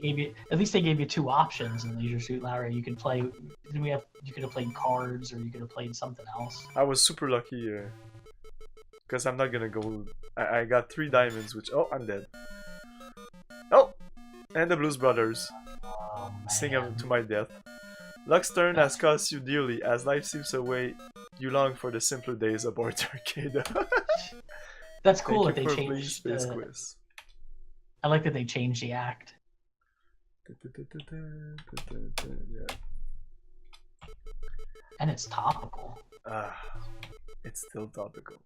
gave you two options in Leisure Suit Larry. You could play. You could have played cards, or you could have played something else. I was super lucky because I'm not gonna go. I got 3 diamonds, which I'm dead. Oh, and the Blues Brothers Oh, sing man. to my death. Luck's turn has cost you dearly as life slips away. You long for the simpler days aboard Arcade. That's cool that Thank they you for playing changed. Space Quiz. I like that they changed the act. Yeah. And it's topical. It's still topical.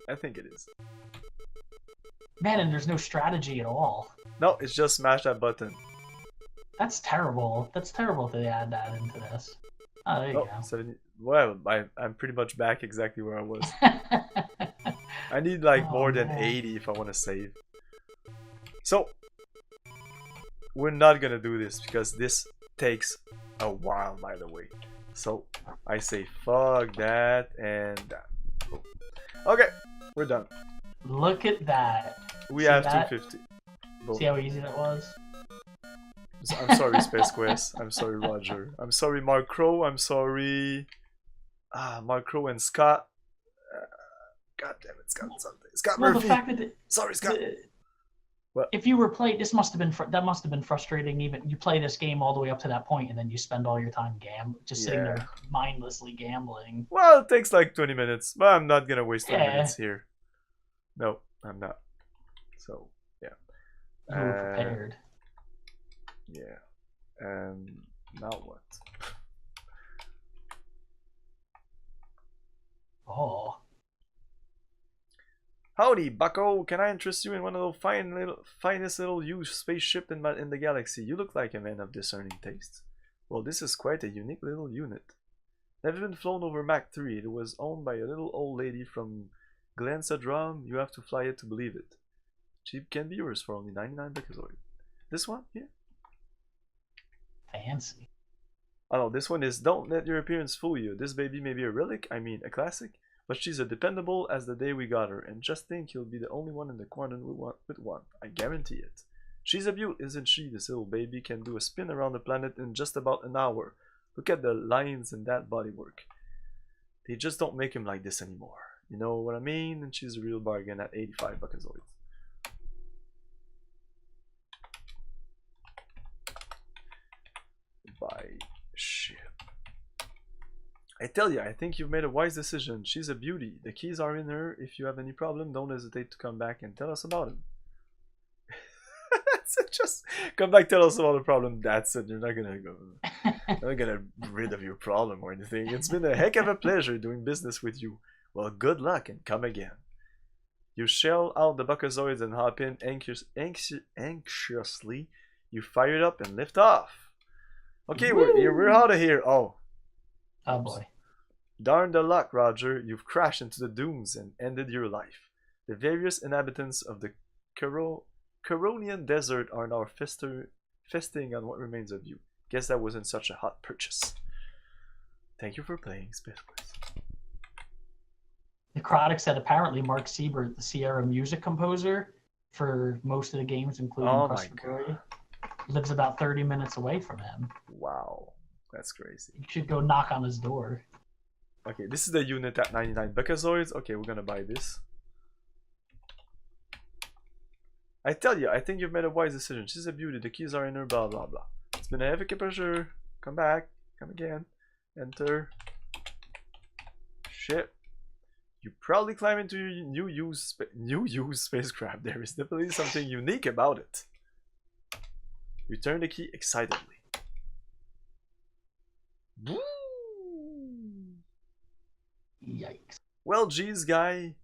I think it is. Man, and there's no strategy at all. No, it's just smash that button. That's terrible. That's terrible if they add that into this. Oh, there you Oh, go. 70. Well, I'm pretty much back exactly where I was. I need like Oh, more than man. 80 if I want to save. So, we're not gonna do this because this takes a while, by the way. So, I say fuck that and that. Okay, we're done. Look at that. We See have that? 250. Boom. See how easy that was? I'm sorry, Space Quest. I'm sorry, Roger. I'm sorry, Mark Crow. I'm sorry, Mark Crow and Scott. God damn it, Scott something. Scott Well, Murphy. the fact that Sorry, Scott. What? if you were playing, that must have been frustrating. Even you play this game all the way up to that point, and then you spend all your time just sitting there mindlessly gambling. Well, it takes like 20 minutes, but I'm not gonna waste 20 Yeah. minutes here. No, I'm not. So, yeah. You were prepared. Yeah. And now what? Oh, Howdy, bucko! Can I interest you in one of those finest little used spaceship in the galaxy? You look like a man of discerning tastes. Well, this is quite a unique little unit. Never been flown over Mach 3. It was owned by a little old lady from Glensadrum. You have to fly it to believe it. Cheap can be yours for only 99 Becazoid. This one here? fancy. Oh no, this one is don't let your appearance fool you. This baby may be a relic, I mean a classic, but she's as dependable as the day we got her, and just think you'll be the only one in the quadrant with one. I guarantee it. She's a beaut, isn't she? This little baby can do a spin around the planet in just about an hour. Look at the lines in that bodywork. They just don't make him like this anymore. You know what I mean? And she's a real bargain at 85 Becazoids. Buy ship. I tell you, I think you've made a wise decision. She's a beauty. The keys are in her. If you have any problem, don't hesitate to come back and tell us about it. That's it. Just come back, tell us about the problem. That's it. You're not gonna go. You're not gonna rid of your problem or anything. It's been a heck of a pleasure doing business with you. Well, good luck and come again. You shell out the Becazoids and hop in anxiously. You fire it up and lift off. Okay, we're out of here. Oh boy. Darn the luck, Roger. You've crashed into the dunes and ended your life. The various inhabitants of the Coronian desert are now feasting on what remains of you. Guess that wasn't such a hot purchase. Thank you for playing Space Quest. Necrotic said apparently Mark Siebert, the Sierra music composer for most of the games, including Quest for Glory, lives about 30 minutes away from him. Wow, that's crazy. You should go knock on his door. Okay, this is the unit at 99 Becazoids. Okay, we're gonna buy this. I tell you, I think you've made a wise decision. She's a beauty. The keys are in her. Blah blah blah. It's been a heavy pleasure. Come back. Come again. Enter. Ship. You proudly climb into your new used spacecraft. There is definitely something unique about it. Return the key excitedly. Woo! Yikes. Well, geez, guy.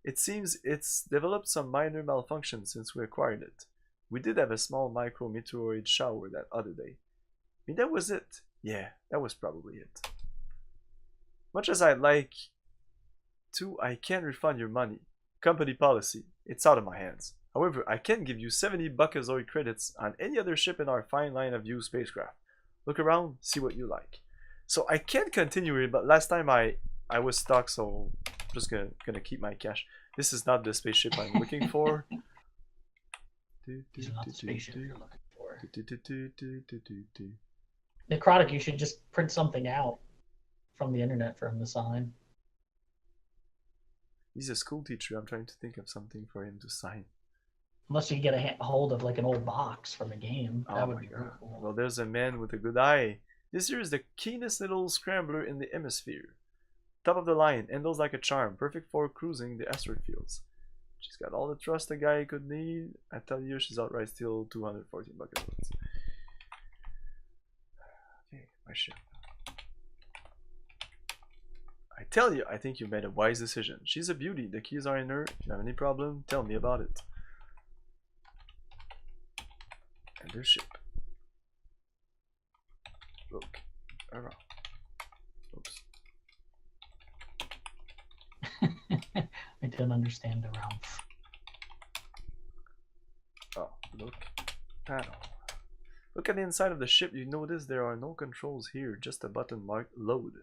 It seems it's developed some minor malfunction since we acquired it. We did have a small micro meteoroid shower that other day. Maybe that was it. Yeah, that was probably it. Much as I'd like to, I can't refund your money. Company policy. It's out of my hands. However, I can give you 70 Buckazoid credits on any other ship in our fine line of used spacecraft. Look around, see what you like. So I can continue it, but last time I was stuck, so I'm just gonna keep my cash. This is not the spaceship I'm looking for. These are not the spaceship you're looking for. Necrotic, you should just print something out from the internet for him to sign. He's a school teacher. I'm trying to think of something for him to sign. Unless you get a hold of like an old box from a game. That would be really cool. Well, there's a man with a good eye. This here is the keenest little scrambler in the hemisphere. Top of the line, handles like a charm, perfect for cruising the asteroid fields. She's got all the trust a guy could need. I tell you, she's outright still 214 buckets. Okay, my ship. I tell you, I think you made a wise decision. She's a beauty. The keys are in her. If you have any problem, tell me about it. And their ship. Look around. Oops. I didn't understand around. Oh, look. Panel. Look at the inside of the ship. You notice there are no controls here, just a button marked load.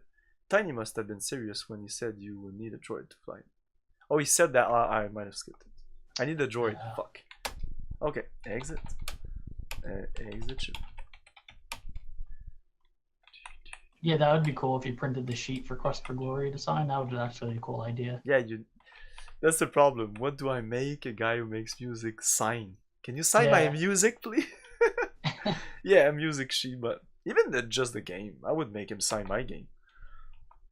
Tiny must have been serious when he said you would need a droid to fly. Oh, he said that. I might have skipped it. I need a droid. Yeah. Fuck. Okay, exit. Exit ship. Yeah, that would be cool if you printed the sheet for Quest for Glory to sign. That would be actually a cool idea. Yeah, that's the problem. What do I make a guy who makes music sign? Can you sign my music, please? Yeah, a music sheet, but even just the game, I would make him sign my game.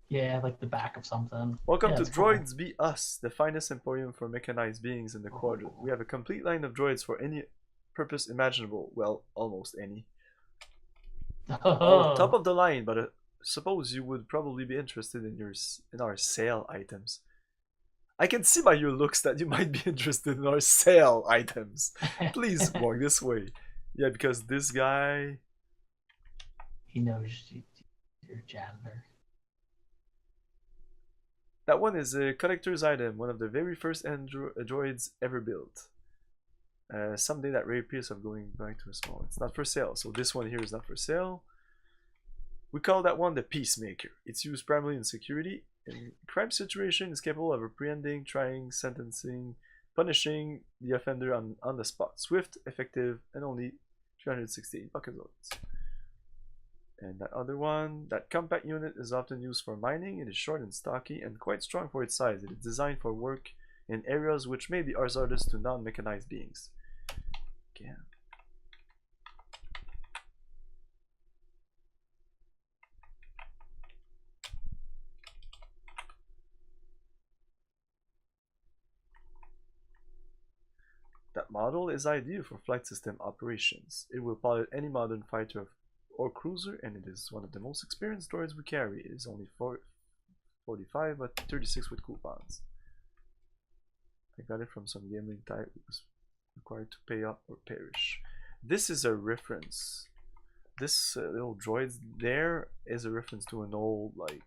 Yeah, like the back of something. Welcome to Droids cool. Be Us, the finest emporium for mechanized beings in the quadrant. We have a complete line of droids for any purpose imaginable. Well, almost any. Oh, top of the line, but suppose you would probably be interested in our sale items. I can see by your looks that you might be interested in our sale items. Please walk this way. Yeah, because this guy... He knows you're a janitor. That one is a collector's item, one of the very first droids ever built. Someday that rare piece of going back to a small. It's not for sale, so this one here is not for sale. We call that one the Peacemaker. It's used primarily in security. In crime situation, it's capable of apprehending, trying, sentencing, punishing the offender on the spot. Swift, effective, and only 368 Buckazoids. And that other one, that compact unit is often used for mining. It is short and stocky and quite strong for its size. It is designed for work in areas which may be hazardous to non-mechanized beings. Again. That model is ideal for flight system operations. It will pilot any modern fighter or cruiser, and it is one of the most experienced droids we carry. It is only 45, but 36 with coupons. I got it from some gambling type. It was required to pay up or perish. This is a reference. This little droid there is a reference to an old, like,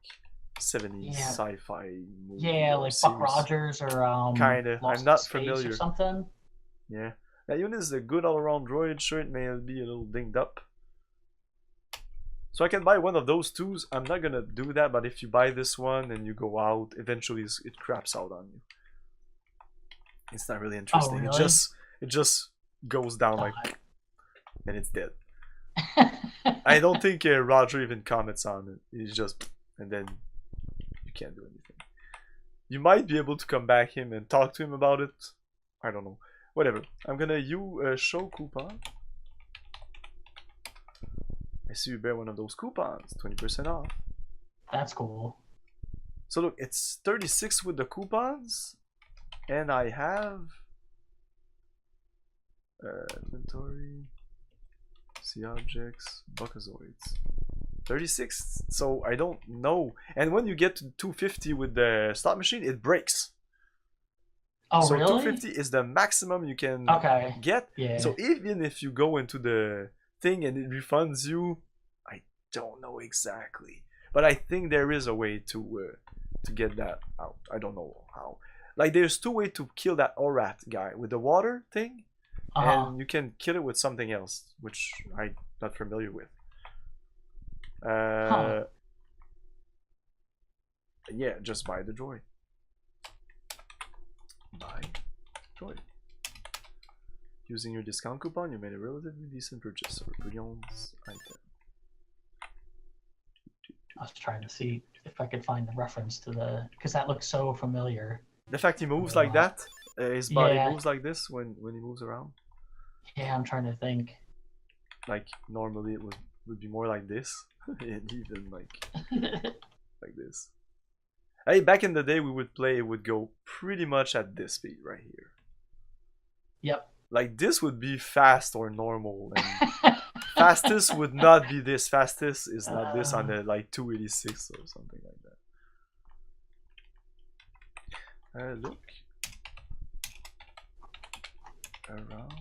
70s sci-fi movie. Yeah, like series. Buck Rogers or kinda. Lost I'm not Space familiar. Or something. Yeah, that unit is a good all-around droid. Sure, it may be a little dinged up. So I can buy one of those twos. I'm not gonna do that, but if you buy this one and you go out, eventually it craps out on you. It's not really interesting. Oh, really? It just goes down like, and it's dead. I don't think Roger even comments on it. He's just, and then you can't do anything. You might be able to come back him and talk to him about it. I don't know. Whatever. I'm gonna show coupon. I see you bear one of those coupons, 20% off. That's cool. So look, it's 36 with the coupons, and I have inventory, see objects, Buckazoids. 36. So I don't know. And when you get to 250 with the slot machine, it breaks. Oh, So really? 250 is the maximum you can Okay. get. Yeah. So even if you go into the thing and it refunds you, I don't know exactly, but I think there is a way to get that out. I don't know how. Like there's two ways to kill that Orat guy with the water thing, and you can kill it with something else, which I'm not familiar with. Yeah, just buy the droid. Buy droid. Using your discount coupon, you made a relatively decent purchase of a Brion's item. I was trying to see if I could find the reference to the, because that looks so familiar. The fact he moves like that, his body moves like this when he moves around. Yeah, I'm trying to think. Like normally it would be more like this, and even like like this. Hey, back in the day we would play, it would go pretty much at this speed right here. Yep. Like this would be fast or normal, and fastest would not be this. Fastest is not this on the like 286 or something like that. Look around.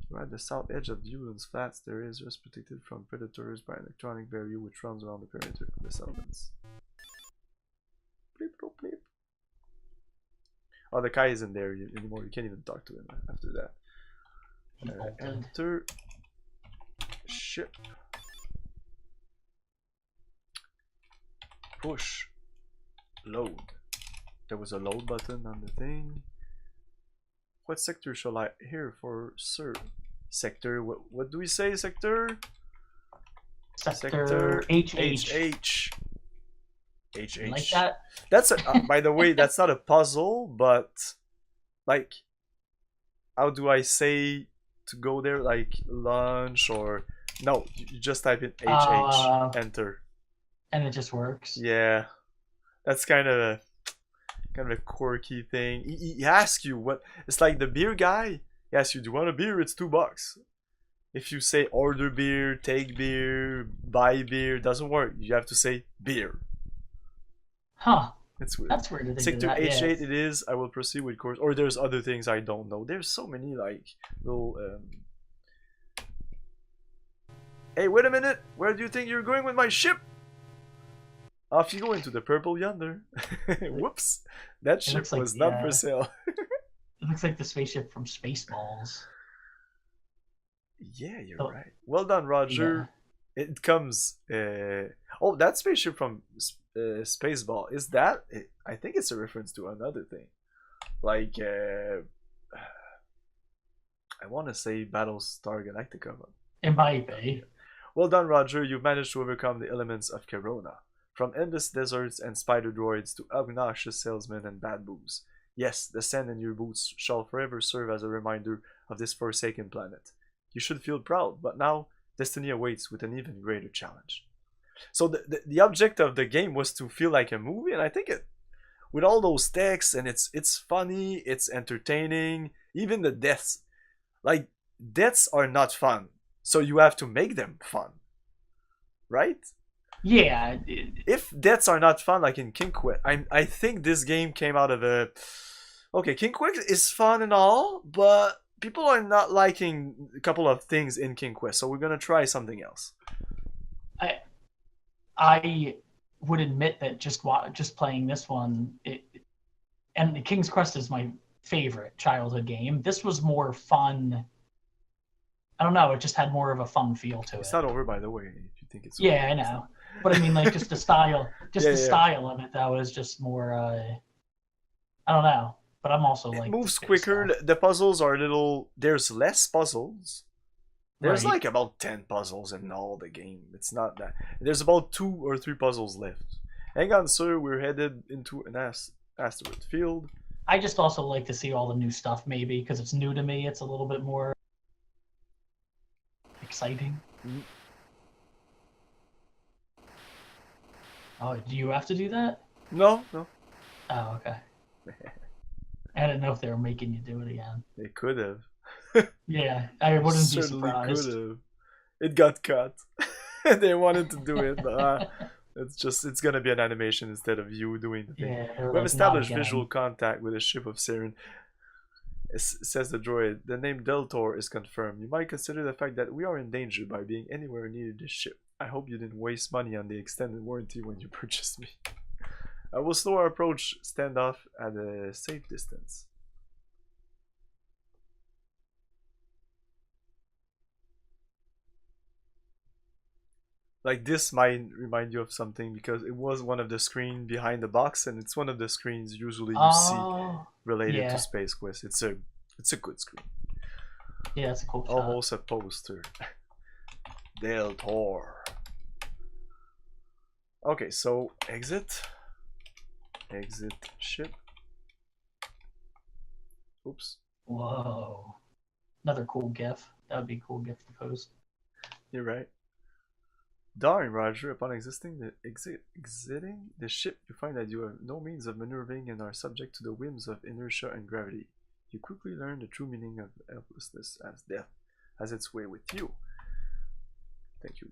We're at the south edge of Yulin's flats. There is just protected from predators by an electronic barrier which runs around the perimeter of the settlements. Bleep, bloop, bleep. Oh, the guy isn't there anymore. You can't even talk to him after that. Enter ship. Push. Load. There was a load button on the thing. What sector shall I here for sir? Sector. What do we say? Sector. Sector HH. HH. Like that? That's a, by the way, that's not a puzzle, but like, how do I say to go there? Like lunch or no? You just type in HH, enter, and it just works. Yeah, that's kind of a quirky thing. He asks you what. It's like the beer guy. He asks you, "Do you want a beer? It's $2." If you say order beer, take beer, buy beer, it doesn't work. You have to say beer. Huh. It's weird. That's weird to think Sector of that, H8 yes. it is. I will proceed with course. Or there's other things I don't know. There's so many like little Hey, wait a minute! Where do you think you're going with my ship? Off you go into the purple yonder. Whoops! That ship like, was not for sale. It looks like the spaceship from Spaceballs. Yeah, you're right. Well done, Roger. Yeah. It comes... Oh, that spaceship from Spaceball. Is that... I think it's a reference to another thing. Like... I want to say Battlestar Galactica. It might be. Well done, Roger. You've managed to overcome the elements of Corona. From endless deserts and spider droids to obnoxious salesmen and bad booze. Yes, the sand in your boots shall forever serve as a reminder of this forsaken planet. You should feel proud, but now destiny awaits with an even greater challenge. So the object of the game was to feel like a movie, and I think it, with all those texts, and it's funny, it's entertaining, even the deaths. Like, deaths are not fun, so you have to make them fun. Right? Yeah. If deaths are not fun, like in King Quest, I think this game came out of a... Okay, King Quest is fun and all, but people are not liking a couple of things in King Quest, so we're gonna try something else. I would admit that just playing this one, and the King's Quest is my favorite childhood game. This was more fun. I don't know. It just had more of a fun feel to it. It's not over, by the way. If you think it's over, I know. But I mean, like, just the style, style of it, that was just more. I don't know. But I'm also like. It moves quicker. The puzzles are a little. There's less puzzles. There's like about 10 puzzles in all the game. It's not that. There's about 2 or 3 puzzles left. Hang on, sir. We're headed into an asteroid field. I just also like to see all the new stuff, maybe, because it's new to me. It's a little bit more exciting. Mm-hmm. Oh, do you have to do that? No. Oh, okay. I didn't know if they were making you do it again. They could have. Yeah, I wouldn't be surprised. Could have. It got cut. They wanted to do it, but It's gonna be an animation instead of you doing the thing. Yeah, they're We have like, not established again. visual contact with a ship of Sarien. Says the droid. The name Deltor is confirmed. You might consider the fact that we are in danger by being anywhere near this ship. I hope you didn't waste money on the extended warranty when you purchased me. I will slow our approach, stand off at a safe distance. Like this might remind you of something because it was one of the screens behind the box, and it's one of the screens usually you see related to Space Quest. It's a good screen. Yeah, it's a cool shot. Almost a poster. Deltor. Okay, so exit ship. Oops. Whoa. Another cool GIF. That would be a cool GIF to post. You're right. Darn, Roger, upon exiting the ship, you find that you have no means of maneuvering and are subject to the whims of inertia and gravity. You quickly learn the true meaning of helplessness as death has its way with you. Thank you.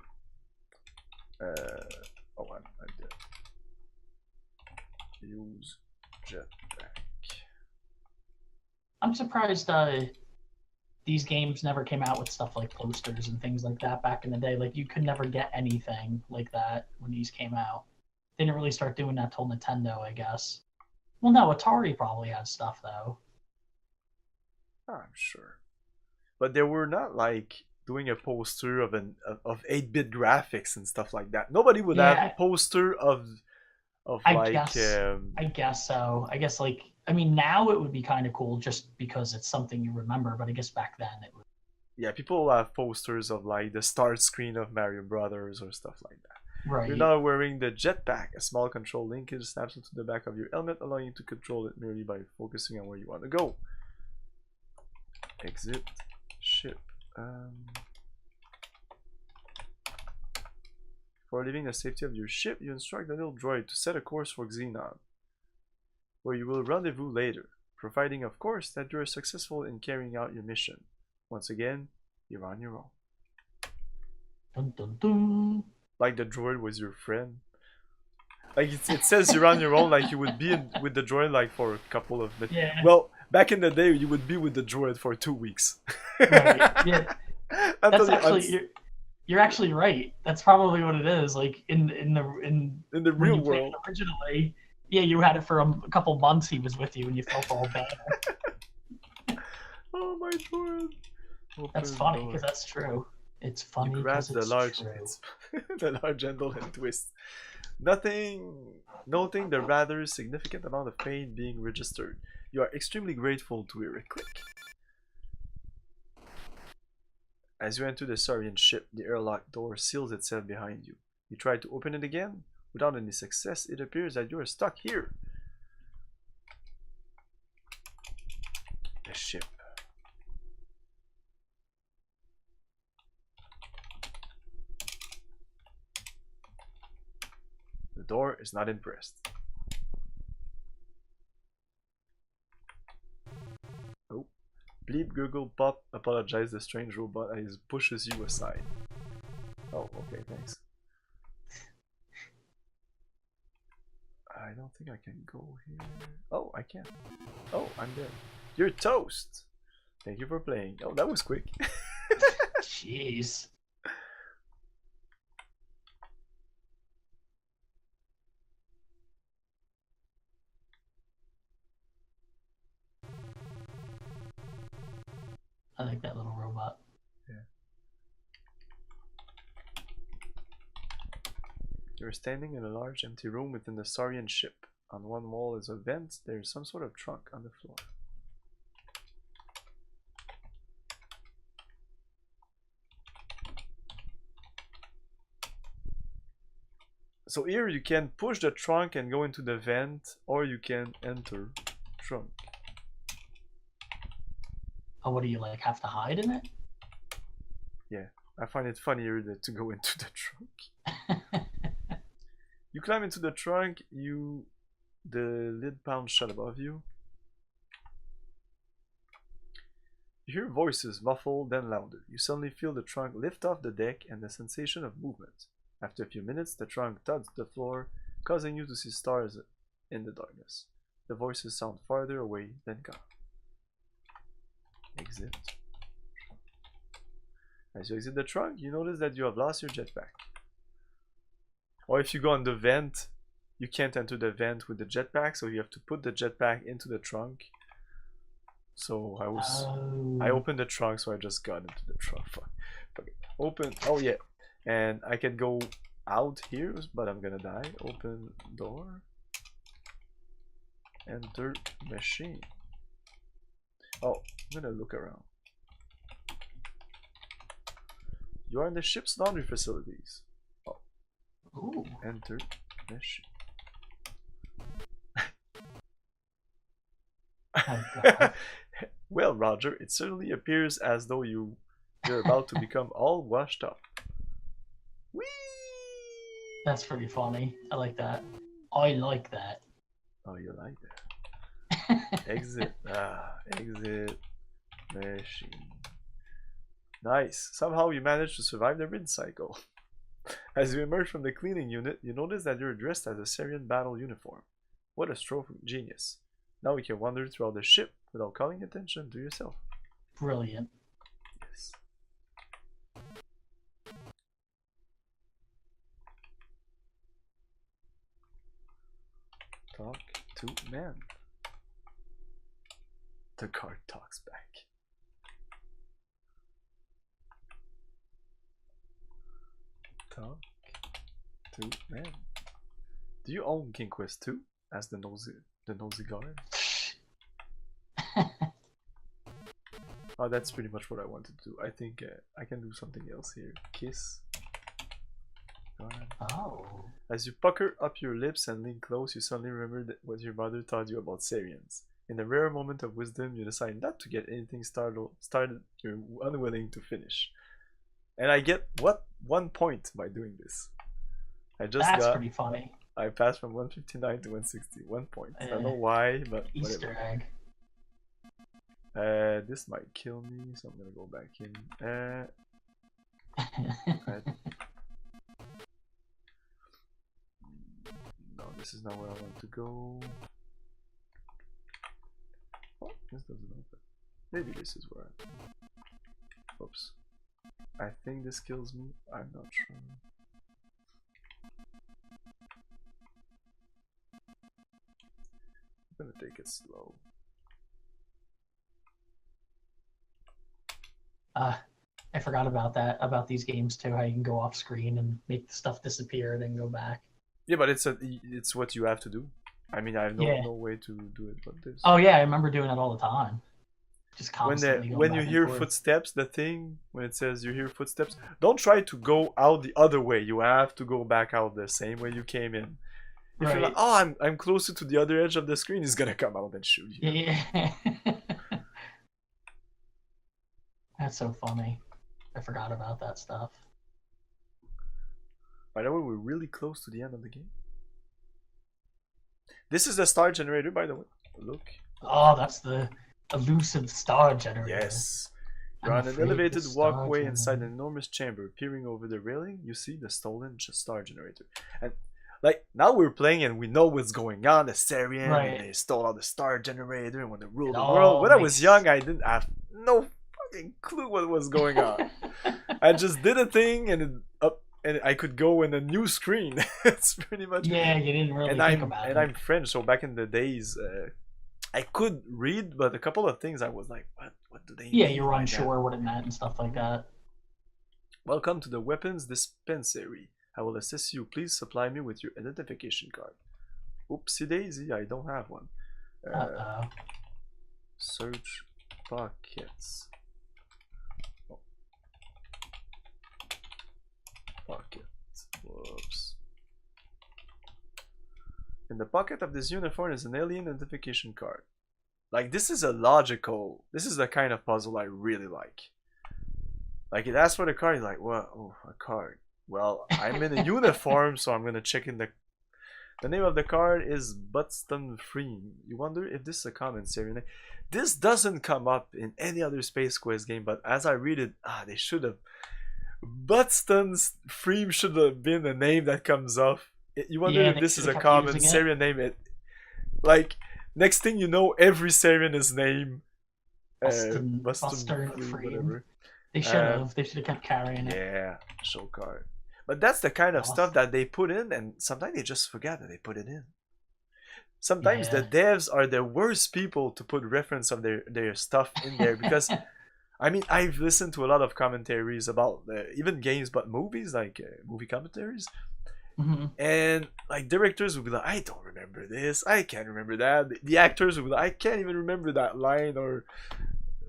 Oh, I'm dead. Use jetpack. I'm surprised these games never came out with stuff like posters and things like that back in the day. Like, you could never get anything like that when these came out. They didn't really start doing that till Nintendo, I guess. Well, no, Atari probably had stuff, though. I'm sure. But they were not, like, doing a poster of 8-bit graphics and stuff like that. Nobody would have a poster of I guess so. I guess, like, I mean, now it would be kind of cool just because it's something you remember, but I guess back then it would. Yeah, people have posters of like the start screen of Mario Brothers or stuff like that. Right. You're now wearing the jetpack. A small control linkage snaps into the back of your helmet, allowing you to control it merely by focusing on where you want to go. Exit ship. For leaving the safety of your ship, you instruct the little droid to set a course for Xenon, where you will rendezvous later, providing of course that you are successful in carrying out your mission. Once again, you're on your own. Dun, dun, dun. Like the droid was your friend. Like it says you're on your own, like you would be with the droid like for a couple of minutes. Yeah. Well, back in the day, you would be with the droid for 2 weeks. Right. Yeah. That's actually you're actually right. That's probably what it is. Like in the real world, originally, yeah, you had it for a couple months. He was with you, and you felt all bad. Oh my god! That's funny because that's true. It's funny because it's true. The large handle and twist. Noting the rather significant amount of pain being registered, you are extremely grateful to hear a click. As you enter the Sarien ship, the airlock door seals itself behind you. You try to open it again. Without any success, it appears that you are stuck here. The ship. The door is not impressed. Oh. Bleep Google Pop apologize the strange robot as pushes you aside. Oh, okay, thanks. I don't think I can go here. Oh, I can. Oh, I'm dead. You're toast! Thank you for playing. Oh, that was quick. Jeez. I like that little robot. Yeah. You're standing in a large empty room within the Sarien ship. On one wall is a vent. There is some sort of trunk on the floor. So here you can push the trunk and go into the vent, or you can enter trunk. Oh, what do you like? Have to hide in it? Yeah, I find it funnier to go into the trunk. You climb into the trunk. The lid pounds shut above you. You hear voices, muffled then louder. You suddenly feel the trunk lift off the deck and the sensation of movement. After a few minutes, the trunk thuds the floor, causing you to see stars in the darkness. The voices sound farther away than gone. Exit. As you exit the trunk, you notice that you have lost your jetpack. Or if you go on the vent, you can't enter the vent with the jetpack, so you have to put the jetpack into the trunk. So I opened the trunk, so I just got into the trunk. Fuck. Open. Oh yeah, and I can go out here, but I'm gonna die. Open door. Enter machine. Oh, I'm gonna look around. You are in the ship's laundry facilities. Oh. Ooh. Enter machine. Oh, God. Well, Roger, it certainly appears as though you're about to become all washed up. Whee! That's pretty funny. I like that. I like that. Oh, you like that? Exit. Exit machine. Nice. Somehow you managed to survive the rinse cycle. As you emerge from the cleaning unit, you notice that you're dressed as a Sarien battle uniform. What a stroke of genius. Now you can wander throughout the ship without calling attention to yourself. Brilliant. Yes. Talk to man. The card talks back. Talk to man. Do you own King Quest 2? Asked the nosy guard. Oh, that's pretty much what I wanted to do. I think I can do something else here. Kiss. Oh. As you pucker up your lips and lean close, you suddenly remember what your mother taught you about Sarians. In a rare moment of wisdom, you decide not to get anything started you're unwilling to finish. And I get, what? 1 point by doing this. That's pretty funny. I passed from 159 to 160. 1 point. I don't know why, but Easter whatever. egg. This might kill me, so I'm gonna go back in. No, this is not where I want to go. Oh, this doesn't open. Maybe this is where I... Oops. I think this kills me. I'm not sure. I'm gonna take it slow. I forgot about that, about these games too, how you can go off screen and make the stuff disappear and then go back. Yeah, but it's what you have to do. I mean, I have no way to do it but this. Oh yeah, I remember doing it all the time. Just constantly when you hear footsteps, the thing, when it says you hear footsteps, don't try to go out the other way. You have to go back out the same way you came in. If you're like, oh, I'm closer to the other edge of the screen, he's gonna come out and shoot you. Yeah. That's so funny. I forgot about that stuff. By the way, we're really close to the end of the game. This is the star generator, by the way. Look. Oh, that's the elusive star generator. Yes. You're on an elevated walkway inside an enormous chamber. Peering over the railing, you see the stolen star generator. And like, now we're playing and we know what's going on. The Sarien, and they stole out the star generator and when they ruled the world. When I was young, I didn't have no fucking clue what was going on. I just did a thing and and I could go in a new screen. It's pretty much. Yeah, you didn't really think about it. And I'm French, so back in the days, I could read, but a couple of things I was like, what do they mean? Yeah, you were unsure what it meant and stuff like that. Welcome to the weapons dispensary. I will assist you. Please supply me with your identification card. Oopsie daisy, I don't have one. Search pockets. Oh. Pocket. Whoops. In the pocket of this uniform is an alien identification card. Like, this is the kind of puzzle I really like. Like, it asks for the card, you're like, what? Oh, a card. Well, I'm in a uniform, so I'm gonna check in the name of the card is Butston Free. You wonder if this is a common Sarien name. This doesn't come up in any other Space Quest game, but as I read it, they should have. Buxton's theme should have been a name that comes off. You wonder Yeah, if they this is should've a kept common using it. Sarien name. Like, next thing you know, every Sarien is named Buster and Free, Freem. whatever. They should have. They should have kept carrying it. Yeah, show card. But that's the kind of Awesome. stuff that they put in, and sometimes they just forget that they put it in. Sometimes Yeah. the devs are the worst people to put reference of their stuff in there because I mean I've listened to a lot of commentaries about even games but movies, like movie commentaries, and like directors would be like, I don't remember this, I can't remember that. The actors would be like, I can't even remember that line, or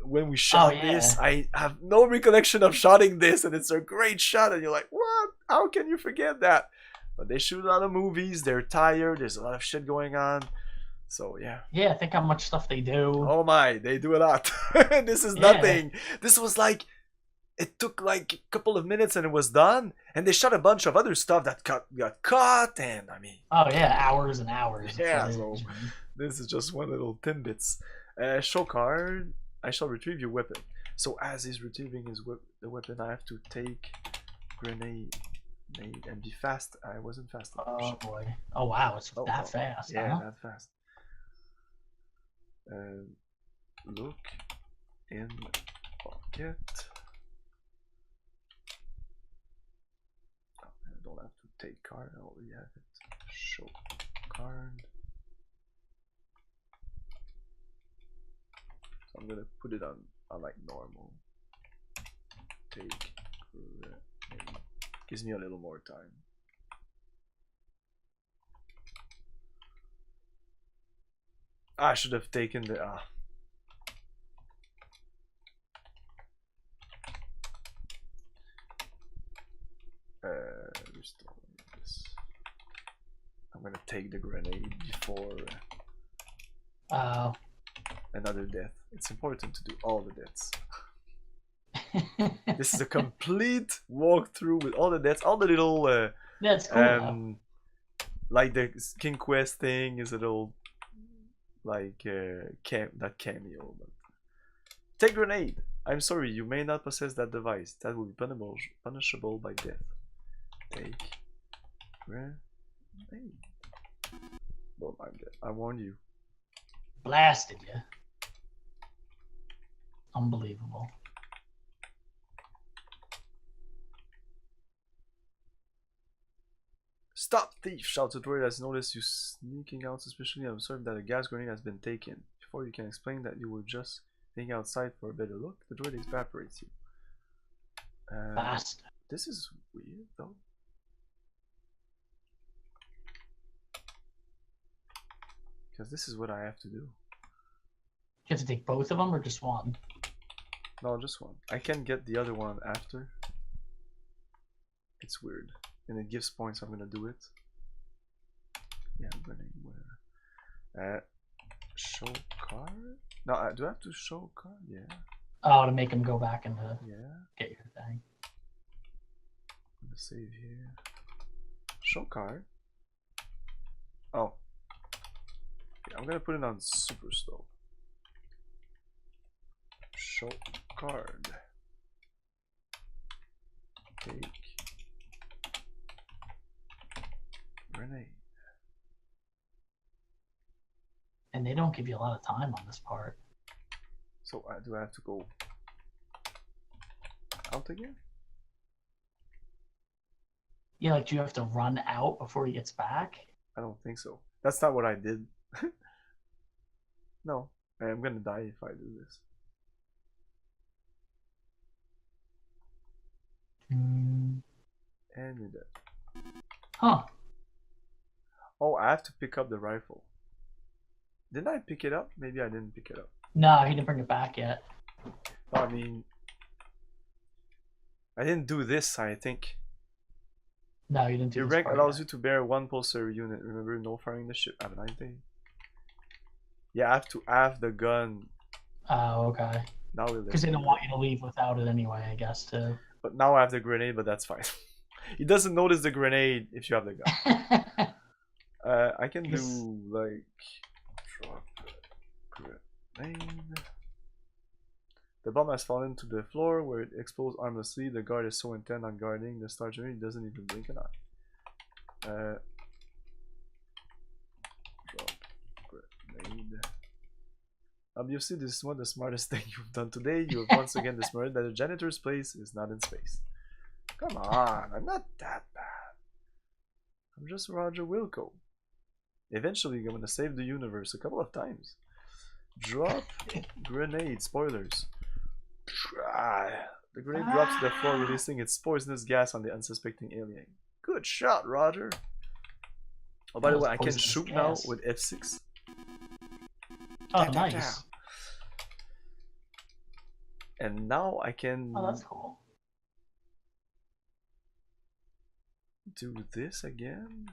when we shot this, I have no recollection of shooting this, and it's a great shot, and you're like, what? How can you forget that? But they shoot a lot of movies, they're tired, there's a lot of shit going on. So yeah. Yeah, think how much stuff they do. Oh my, they do a lot. This is nothing. This was like, it took like a couple of minutes and it was done. And they shot a bunch of other stuff that got cut, and I mean. Oh yeah, hours and hours. Yeah, so this is just one little tidbits. Show card. I shall retrieve your weapon. So as he's retrieving the weapon, I have to take grenade. And be fast. I wasn't fast enough. Oh boy. Oh wow, it's that fast. Yeah, that fast. Look in pocket. Oh, I don't have to take card. I already have it. Show card. So I'm gonna put it on like normal. Take. Gives me a little more time. I should have taken the restore this. I'm gonna take the grenade before another death. It's important to do all the deaths. This is a complete walkthrough with all the deaths, all the little that's cool. Like the King Quest thing is a little like that cameo. But take grenade. I'm sorry, you may not possess that device. That will be punishable by death. Take grenade. Well, I'm dead. I warned you. Blasted you. Unbelievable. Stop, thief! Shouts the droid has noticed you sneaking out suspiciously and observed that a gas grenade has been taken. Before you can explain that you were just being outside for a better look, the droid evaporates you. Bastard. This is weird, though. Because this is what I have to do. You have to take both of them or just one? No, just one. I can get the other one after. It's weird. And it gives points, I'm gonna do it. Yeah, I'm gonna whatever. Show card? No, do I have to show card? Yeah. Oh, to make him go back and get your thing. I'm gonna save here. Show card. Oh. Yeah, I'm gonna put it on super slow. Show card. Take grenade. And they don't give you a lot of time on this part. So do I have to go out again? Yeah, like do you have to run out before he gets back? I don't think so. That's not what I did. No, I'm gonna die if I do this. And you're dead. Huh. Oh, I have to pick up the rifle. Didn't I pick it up? Maybe I didn't pick it up. No, he didn't bring it back yet. No, I mean, I didn't do this, I think. No, you didn't do Your this rank part allows yet. you to bear one pulsar unit. Remember, no firing the ship. Have a nice day. Yeah, I have to have the gun. Oh, okay. Now because they don't want you to leave without it anyway, I guess, too. But now I have the grenade, but that's fine. He doesn't notice the grenade if you have the gun. I can do like drop grenade. The bomb has fallen to the floor where it explodes harmlessly. The guard is so intent on guarding the star generator he doesn't even blink an eye. Drop grenade. Obviously, this is not the smartest thing you've done today. You have once again discovered that the janitor's place is not in space. Come on, I'm not that bad. I'm just Roger Wilco. Eventually, I'm gonna save the universe a couple of times. Drop grenade. Spoilers. The grenade drops to the floor, releasing its poisonous gas on the unsuspecting alien. Good shot, Roger. Oh, by the way, I can shoot now with F6. Oh, nice. And now I can. Oh, that's cool. Do this again.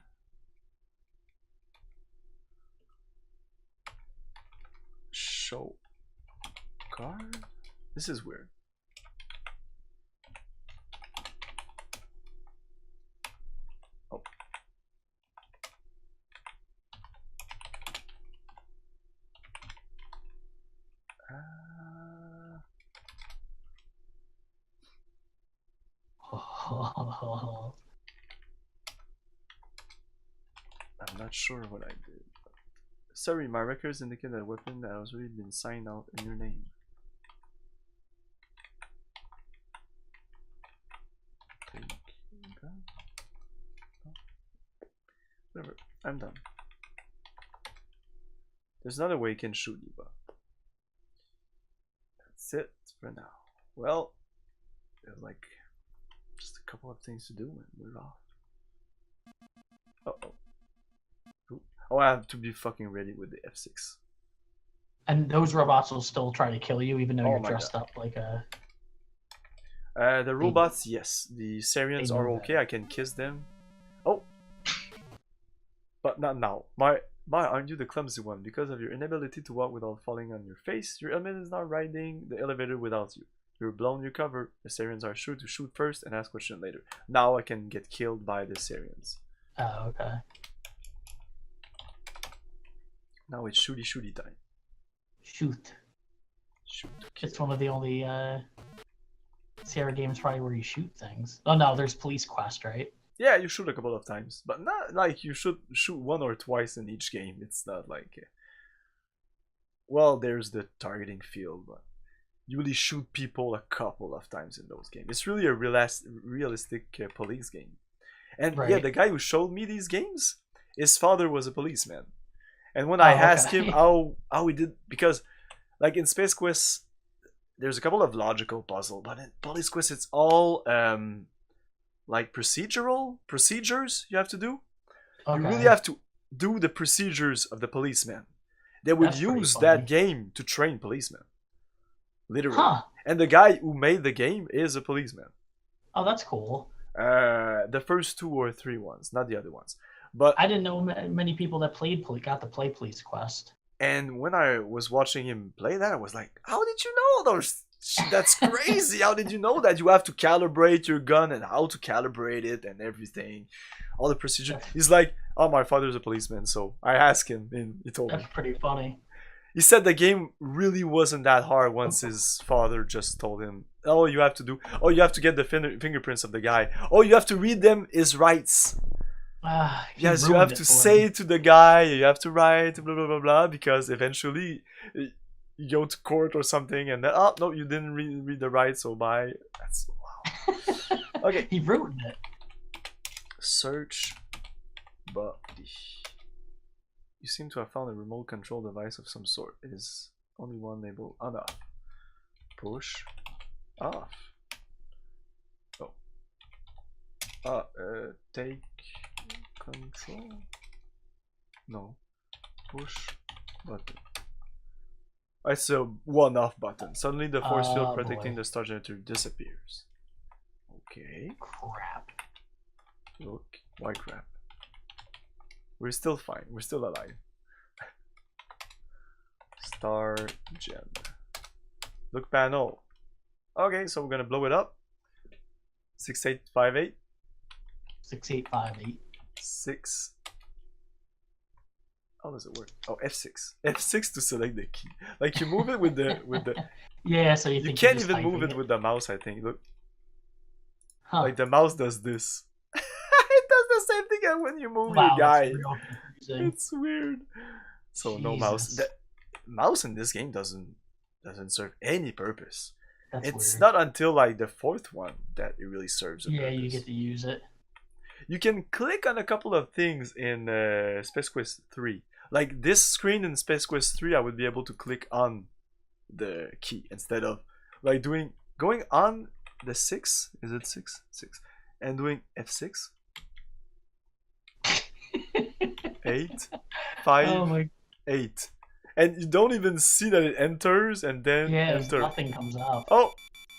Show card. This is weird. Oh. I'm not sure what I did. Sorry, my records indicate that a weapon that has already been signed out in your name. Whatever, I'm done. There's another way you can shoot you, but that's it for now. Well, there's like just a couple of things to do and we're off. Uh-oh. Oh, I have to be fucking ready with the F6. And those robots will still try to kill you even though you're dressed up like a... the robots, yes. The Sarians are okay, I can kiss them. Oh! But not now. Aren't you the clumsy one? Because of your inability to walk without falling on your face, your helmet is not riding the elevator without you. You're blown your cover. The Sarians are sure to shoot first and ask questions later. Now I can get killed by the Sarians. Oh, okay. Now it's shooty time. Shoot. Shoot. It's one of the only Sierra games probably where you shoot things. Oh no, there's Police Quest, right? Yeah, you shoot a couple of times, but not like you should shoot one or twice in each game. It's not like, well, there's the targeting field, but you really shoot people a couple of times in those games. It's really a realistic police game. And yeah, the guy who showed me these games, his father was a policeman. And when I asked him how he did, because like in Space Quest, there's a couple of logical puzzles, but in Police Quest it's all like procedures you have to do. You really have to do the procedures of the policeman. They would use that game to train policemen, literally. And the guy who made the game is a policeman. Oh, that's cool. The first 2 or 3 ones, not the other ones. But I didn't know many people that got to play Police Quest. And when I was watching him play that, I was like, how did you know those? That's crazy. How did you know that you have to calibrate your gun and how to calibrate it and everything? All the procedure. He's like, oh, my father's a policeman. So I asked him and he told me. That's pretty funny. He said the game really wasn't that hard once his father just told him, oh, you have to get the fingerprints of the guy. Oh, you have to read them, his rights. Yes, you have to say to the guy, you have to write, blah, blah, blah, blah, because eventually you go to court or something and then, oh, no, you didn't read the rights, so bye. That's, wow. Okay. He ruined it. Search body. You seem to have found a remote control device of some sort. It is only one label on off. Push off. Oh. Take control. No. Push button. It's a one-off button. Suddenly the force field protecting the star generator disappears. Okay. Crap. Look. Why crap? We're still fine. We're still alive. Star gen. Look panel. Okay, so we're gonna blow it up. 6858. 6858. 6 How does it work? Oh, F6. F6 to select the key. Like you move it with the Yeah, so you you think can't you're just even move typing it with the mouse, I think. Look. Huh. Like the mouse does this. It does the same thing as when you move your Wow, guy. that's real confusing. It's weird. So no mouse. Jesus. The mouse in this game doesn't serve any purpose. That's It's weird. not until like the fourth one that it really serves a Yeah, purpose. you get to use it. You can click on a couple of things in Space Quest 3. Like this screen in Space Quest 3, I would be able to click on the key instead of like going on the 6. Is it 6? 6. And doing F6. 8. 5. Oh my. 8. And you don't even see that it enters and then Yeah, enter. nothing comes up. Oh!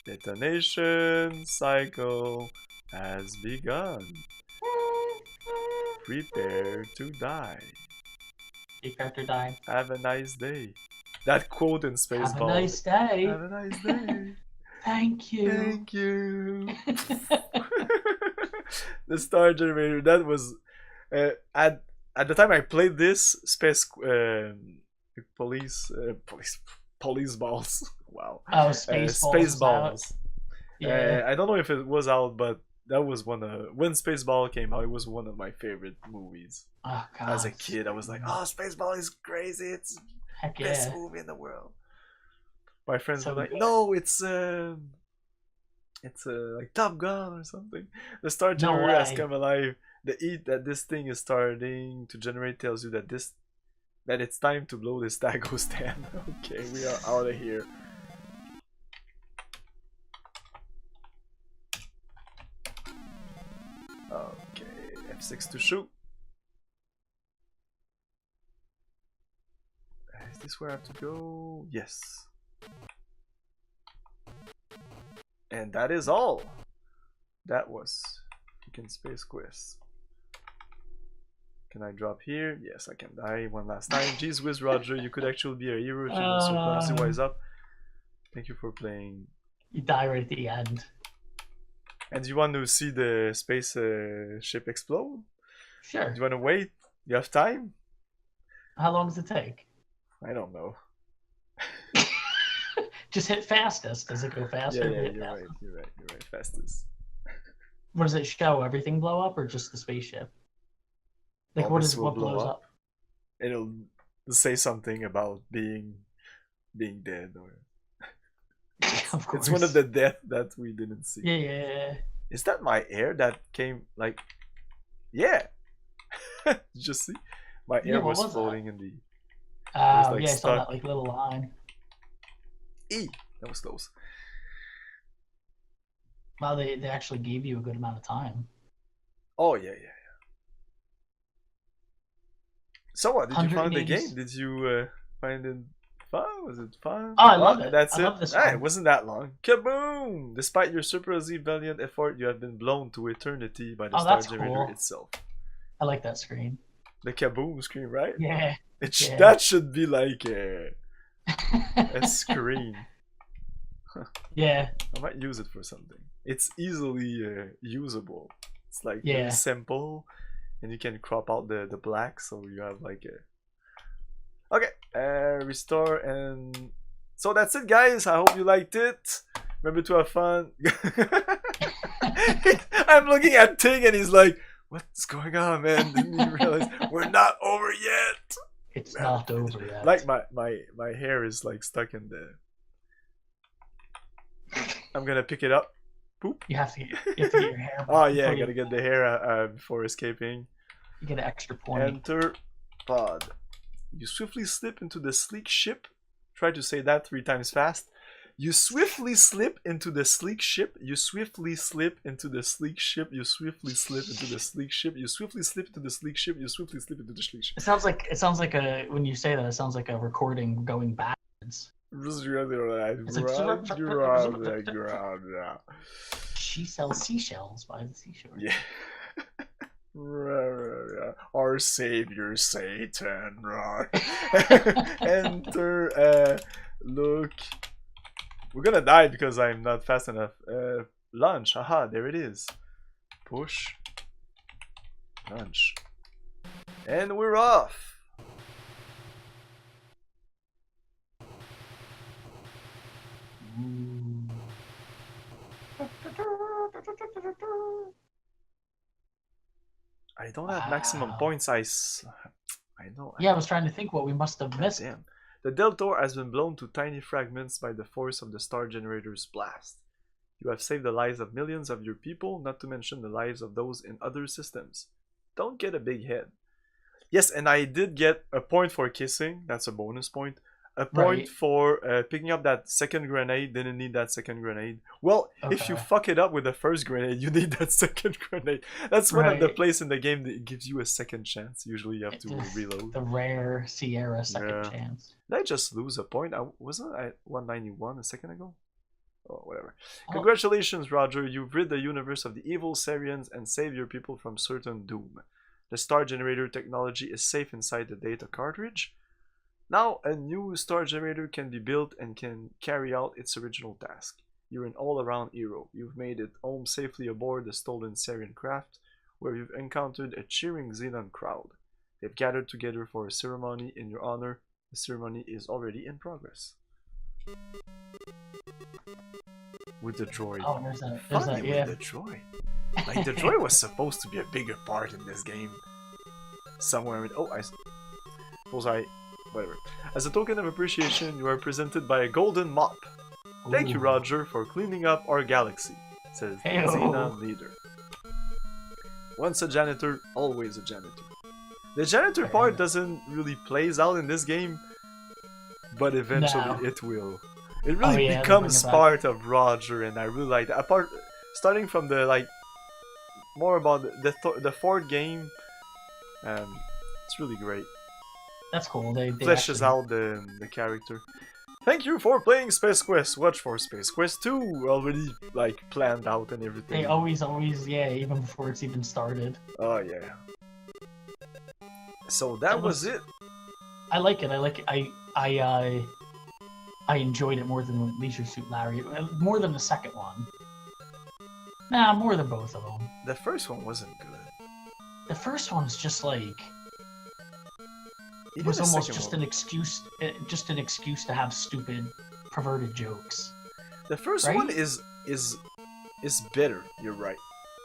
Detonation cycle has begun. Prepare to die. Prepare to die. Have a nice day. That quote in Spaceballs. Have a nice day. Have a nice day. Thank you. Thank you. The star generator. That was at the time I played this police balls. Wow. Oh, Spaceballs. Yeah. I don't know if it was out, but that was when Spaceball came out. It was one of my favorite movies. Oh, God. As a kid, I was like, "Oh, Spaceball is crazy! It's Heck the best yeah. movie in the world." My friends So were like, good. "No, it's like Top Gun or something." The star generator way. has come alive. The heat that this thing is starting to generate tells you that it's time to blow this Tago stand. Okay, we are out of here. Okay, F6 to shoot. Is this where I have to go? Yes. And that is all. That was freaking Space Quest. Can I drop here? Yes, I can die one last time. Jeez whiz, Roger, you could actually be a hero if you weren't so clumsy. Wise up. Thank you for playing. You die right at the end. And do you want to see the space ship explode? Sure. Do you want to wait? You have time? How long does it take? I don't know. Just hit fastest. Does it go faster? Yeah, Hit you're fastest. right. You're right. Fastest. What does it show? Everything blow up or just the spaceship? Like All this will what blow blows up? It'll say something about being dead, or Of course. it's one of the death that we didn't see. Yeah. Is that my air that came like? Yeah. Just see, my Yeah, air what was was floating in the like Yeah, I saw stuck. that like little line. E. That was close. Wow, they actually gave you a good amount of time. Oh yeah. So what? Did you find the 180s. game? Did you find it fun? Was it fun? Oh, I loved it. That's I it. love this Ah, one. it wasn't that long. Kaboom! Despite your surprisingly valiant effort, you have been blown to eternity by the star that's generator cool. itself. I like that screen. The kaboom screen, right? Yeah. Yeah. That should be like a screen. Yeah. I might use it for something. It's easily usable. It's like Yeah. very simple, and you can crop out the black, so you have like a. Okay, restore, and so that's it, guys. I hope you liked it. Remember to have fun. I'm looking at Ting, and he's like, "What's going on, man?" Didn't you realize we're not over yet? It's not over yet. Like my hair is like stuck in the. I'm gonna pick it up. Poop. You have to get your hair. Oh yeah, I before gotta get the hair before escaping. You get an extra point. Enter pod. You swiftly slip into the sleek ship. Try to say that 3 times fast. You swiftly slip into the sleek ship. You swiftly slip into the sleek ship. You swiftly slip into the sleek ship. You swiftly slip into the sleek ship. You swiftly slip into the sleek ship. It sounds like a when you say that it sounds like a recording going backwards. She sells seashells by the seashore. Yeah. Our savior Satan, right? Enter look. We're gonna die because I'm not fast enough. Launch, aha, there it is. Push. Launch. And we're off. I don't have maximum points. I know. Yeah, I was trying to think what we must have missed. Damn. The Deltor has been blown to tiny fragments by the force of the star generator's blast. You have saved the lives of millions of your people, not to mention the lives of those in other systems. Don't get a big head. Yes, and I did get a point for kissing. That's a bonus point. A point for picking up that second grenade. Didn't need that second grenade. Well, if you fuck it up with the first grenade, you need that second grenade. That's one of the places in the game that gives you a second chance. Usually you have to reload. The rare Sierra second chance. Did I just lose a point? Wasn't I 191 a second ago? Oh, whatever. Congratulations, Roger. You've rid the universe of the evil Sarians and saved your people from certain doom. The star generator technology is safe inside the data cartridge. Now, a new star generator can be built and can carry out its original task. You're an all-around hero. You've made it home safely aboard the stolen Sarien craft, where you've encountered a cheering Xenon crowd. They've gathered together for a ceremony in your honor. The ceremony is already in progress. With the droid. Oh, there's that, with the droid. Like, the droid was supposed to be a bigger part in this game. Somewhere in... Oh, I suppose I... Whatever. As a token of appreciation, you are presented by a golden mop. Thank you, Roger, for cleaning up our galaxy, says the Xena leader. Once a janitor, always a janitor. The janitor part doesn't really plays out in this game, but eventually it will. It really becomes part of Roger, and I really like that. Apart, starting from the, like, more about the fourth game, it's really great. That's cool. They fleshes out the character. Thank you for playing Space Quest. Watch for Space Quest 2. Already, like, planned out and everything. They always, yeah, even before it's even started. Oh, yeah. So that was it. I like it. I enjoyed it more than Leisure Suit Larry. More than the second one. Nah, more than both of them. The first one wasn't good. The first one's just like... It was almost just an excuse to have stupid, perverted jokes. The first one is better. You're right.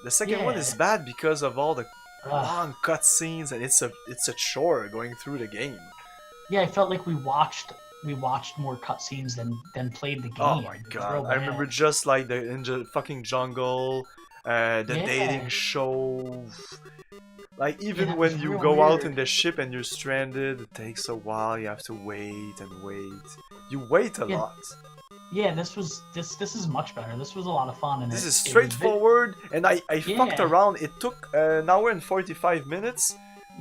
The second one is bad because of all the long cutscenes, and it's a chore going through the game. Yeah, I felt like we watched more cutscenes than played the game. Oh my god! I remember just like in the fucking jungle, the dating show. Like, even when you go out in the ship and you're stranded, it takes a while, you have to wait and wait. You wait a lot. Yeah, this is much better. This was a lot of fun. And this is straightforward, and I fucked around. It took an hour and 45 minutes,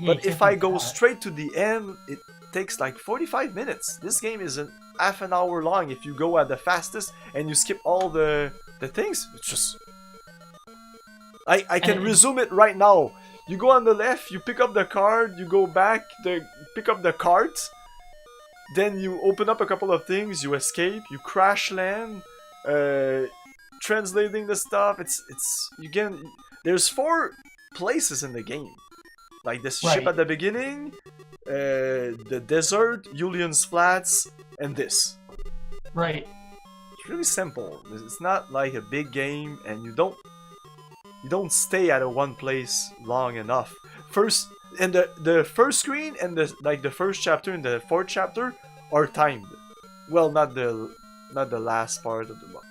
but if I go straight to the end, it takes like 45 minutes. This game isn't half an hour long if you go at the fastest and you skip all the things. It's just... I can resume it right now. You go on the left, you pick up the card, you go back, pick up the cart, then you open up a couple of things, you escape, you crash land, translating the stuff. There's 4 places in the game, like the ship at the beginning, the desert, Julian's Flats, and this. Right. It's really simple. It's not like a big game, and you don't stay at one place long enough. First, and the first screen and the first chapter and the 4th chapter are timed. Well, not the last part of the month.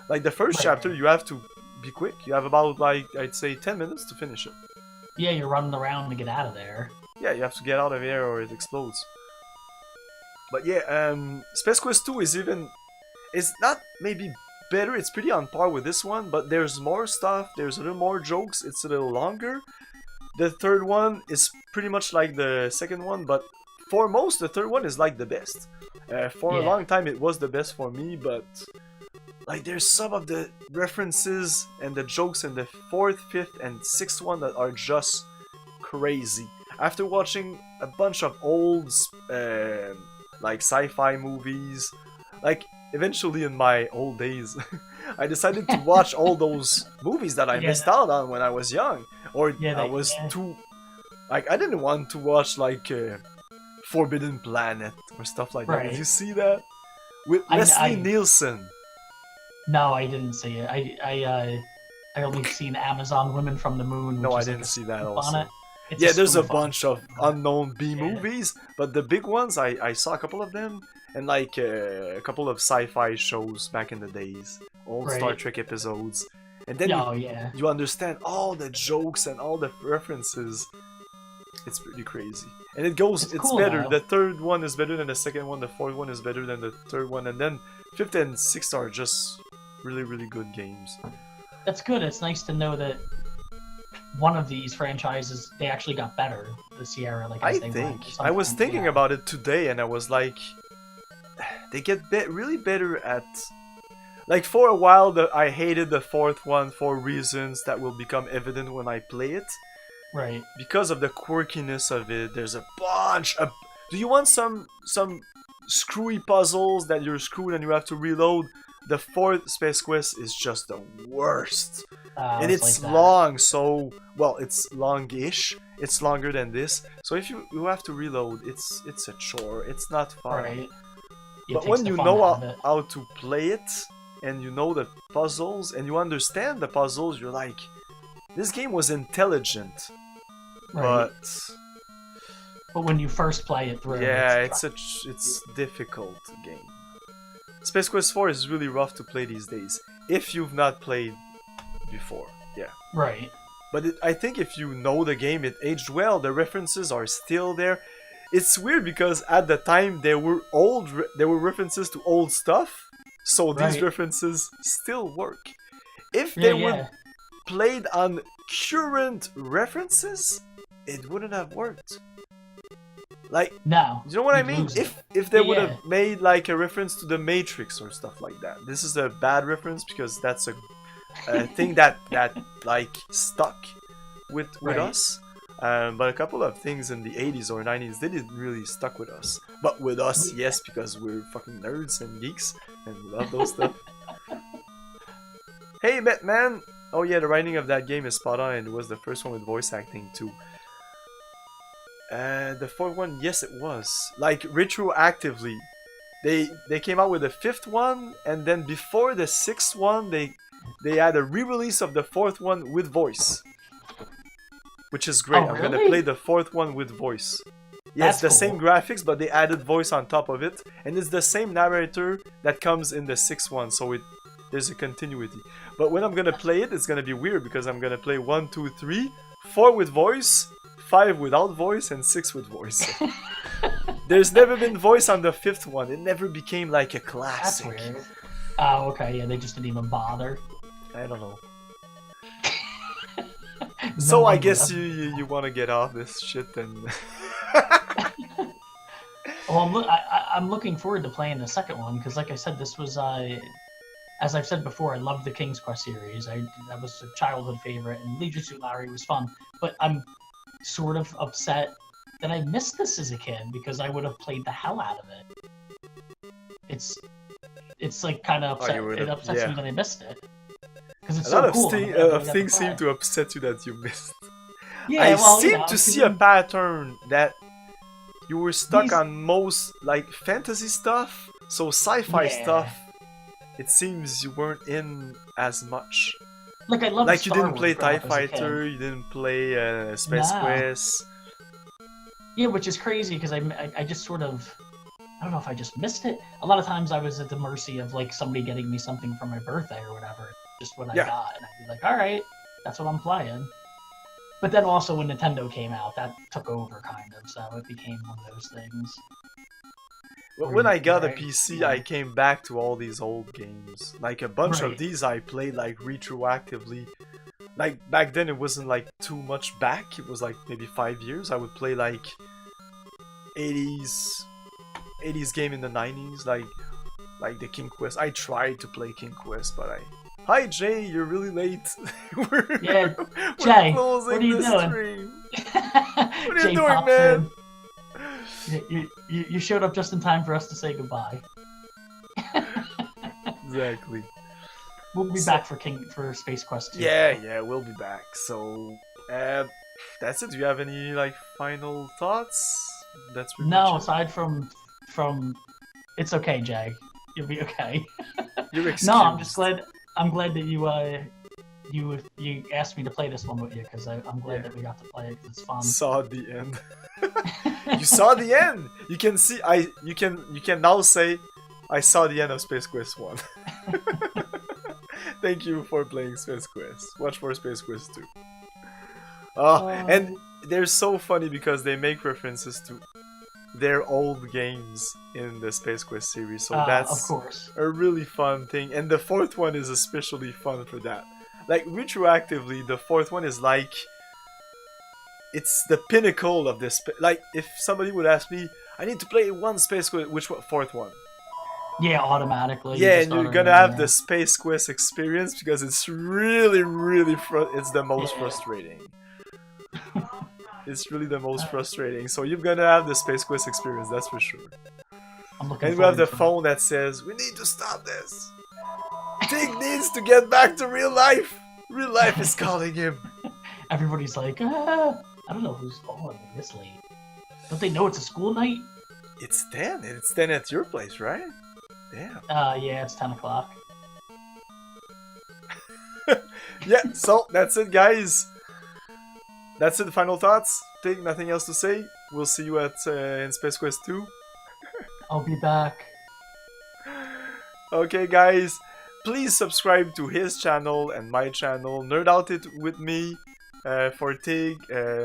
Like the first chapter, you have to be quick. You have about, like, I'd say 10 minutes to finish it. Yeah, you're running around to get out of there. Yeah, you have to get out of here or it explodes. But yeah, Space Quest 2 it's not maybe better, it's pretty on par with this one, but there's more stuff, there's a little more jokes, it's a little longer. The third one is pretty much like the second one, but for most, the third one is like the best. For a long time it was the best for me, but like there's some of the references and the jokes in the 4th, 5th, and 6th one that are just crazy. After watching a bunch of old like sci-fi movies, like eventually in my old days, I decided to watch all those movies that I missed out on when I was young. Or I was too... Like, I didn't want to watch, like, Forbidden Planet or stuff like that. Did you see that? With Leslie Nielsen. No, I didn't see it. I only seen Amazon Women from the Moon. No, which I is didn't like see that spoof also. on it. It's Yeah, there's a spoof on bunch it. of unknown B Yeah. movies, but the big ones, I saw a couple of them, and like a couple of sci-fi shows back in the days, old Star Right. Trek episodes, and then Oh yeah. you understand all the jokes and all the references. It's pretty crazy, and it's It's cool, better. though. The third one is better than the second one. The fourth one is better than the third one, and then fifth and sixth are just really good games. That's good. It's nice to know that one of these franchises they actually got better this year. Like I as they think went. I was Sometimes, thinking yeah. about it today, and I was like, they get really better at. Like for a while, I hated the fourth one for reasons that will become evident when I play it. Right. Because of the quirkiness of it, there's a bunch of. Do you want some screwy puzzles that you're screwed and you have to reload? The fourth Space Quest is just the worst. And it's like long, so well, it's longish. It's longer than this. So if you have to reload, it's a chore. It's not fun. Right. It But takes when the you fun know out of it. how to play it, and you know the puzzles, and you understand the puzzles, you're like, this game was intelligent. Right. But But when you first play it through, yeah, it's difficult game. Space Quest 4 is really rough to play these days if you've not played before. Yeah. right. But I think if you know the game, it aged well. The references are still there. It's weird because at the time there were references to old stuff, so these Right. references still work. If they Yeah, were yeah. played on current references, it wouldn't have worked. Like, No. you know what I you'd mean? lose it. If they Yeah, would yeah. have made like a reference to the Matrix or stuff like that. This is a bad reference because that's a thing that like stuck with Right. us. But a couple of things in the 80s or 90s, they didn't really stuck with us. But with us, yes, because we're fucking nerds and geeks and we love those stuff. Hey, Batman! Oh yeah, the writing of that game is spot on, and it was the first one with voice acting too. The fourth one, yes, it was. Like retroactively, they came out with the fifth one, and then before the sixth one, they had a re-release of the fourth one with voice, which is great. Oh, I'm gonna really? play the fourth one with voice. Yeah, it's That's the same cool. graphics, but they added voice on top of it, and it's the same narrator that comes in the sixth one, so there's a continuity. But when I'm gonna play it, it's gonna be weird because I'm gonna play 1, 2, 3, 4 with voice, 5 without voice, and 6 with voice. There's never been voice on the fifth one. It never became like a That's classic. weird. Oh, okay. Yeah, they just didn't even bother. I don't know. No So I one guess would you want to get off this shit and. Well, I'm looking forward to playing the second one because, like I said, this was as I've said before, I love the King's Quest series. That was a childhood favorite, and Leisure Suit Larry was fun. But I'm sort of upset that I missed this as a kid because I would have played the hell out of it. It's like kind of upset. you It would've- upsets yeah. me that I missed it because it's A so lot cool. of, and I never got to things play. seem to upset you that you missed. Yeah, I well, seem you know, to 'cause see a then- pattern that you were stuck These- on most like fantasy stuff, so sci-fi Yeah. stuff. It seems you weren't in as much. Like I love Like you Star didn't play Wars growing TIE up as a kid. Fighter, you didn't play Space No. Quest. Yeah, which is crazy because I just sort of I don't know if I just missed it. A lot of times I was at the mercy of like somebody getting me something for my birthday or whatever, just what Yeah. I got, and I'd be like, all right, that's what I'm playing. But then also when Nintendo came out, that took over kind of, so it became one of those things. But when I got a Right, PC, yeah. I came back to all these old games. Like a bunch of Right. these I played like retroactively. Like back then it wasn't like too much back. It was like maybe 5 years. I would play like 80s game in the 90s, like the King Quest. I tried to play King Quest, but Hi Jay, you're really late. we're, Yeah, we're Jay, closing what are you the doing? stream. What are you doing, man? You showed up just in time for us to say goodbye. Exactly. We'll be back for Space Quest 2. Yeah, we'll be back. So, that's it. Do you have any like final thoughts? That's pretty No, much it. aside from it's okay, Jay. You'll be okay. You're excused. No, I'm just glad. I'm glad that you asked me to play this one with you because I'm glad that we got to play it because it's fun. Saw the end. You saw the end. You can see. You can now say, I saw the end of Space Quest 1. Thank you for playing Space Quest. Watch for Space Quest 2. And they're so funny because they make references to their old games in the Space Quest series, so that's of course a really fun thing. And the fourth one is especially fun for that. Like, retroactively, the fourth one is like, it's the pinnacle of this. Like, if somebody would ask me, I need to play one Space Quest, which one? Fourth one. Yeah, automatically. Yeah, and you're gonna have the Space Quest experience because it's really, really it's the most frustrating. It's really the most frustrating. So you're gonna have the Space Quest experience, that's for sure. And we have the phone that says, we need to stop this. Tig needs to get back to real life. Real life is calling him. Everybody's like, I don't know who's calling me this late. Don't they know it's a school night? It's 10. It's 10 at your place, right? Damn. Yeah, it's 10 o'clock. Yeah, so that's it, guys. That's it, final thoughts. Tig, nothing else to say. We'll see you at in Space Quest 2. I'll be back. Okay, guys. Please subscribe to his channel and my channel. Nerd out it with me. For Tig,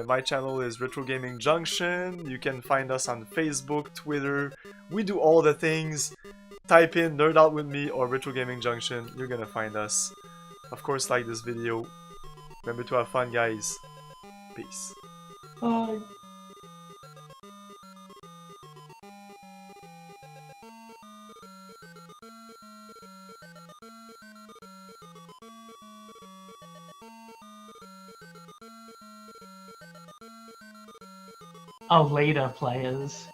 my channel is Retro Gaming Junction. You can find us on Facebook, Twitter. We do all the things. Type in Nerd Out with me or Retro Gaming Junction. You're gonna find us. Of course, like this video. Remember to have fun, guys. Peace. Bye. Oh, later, players.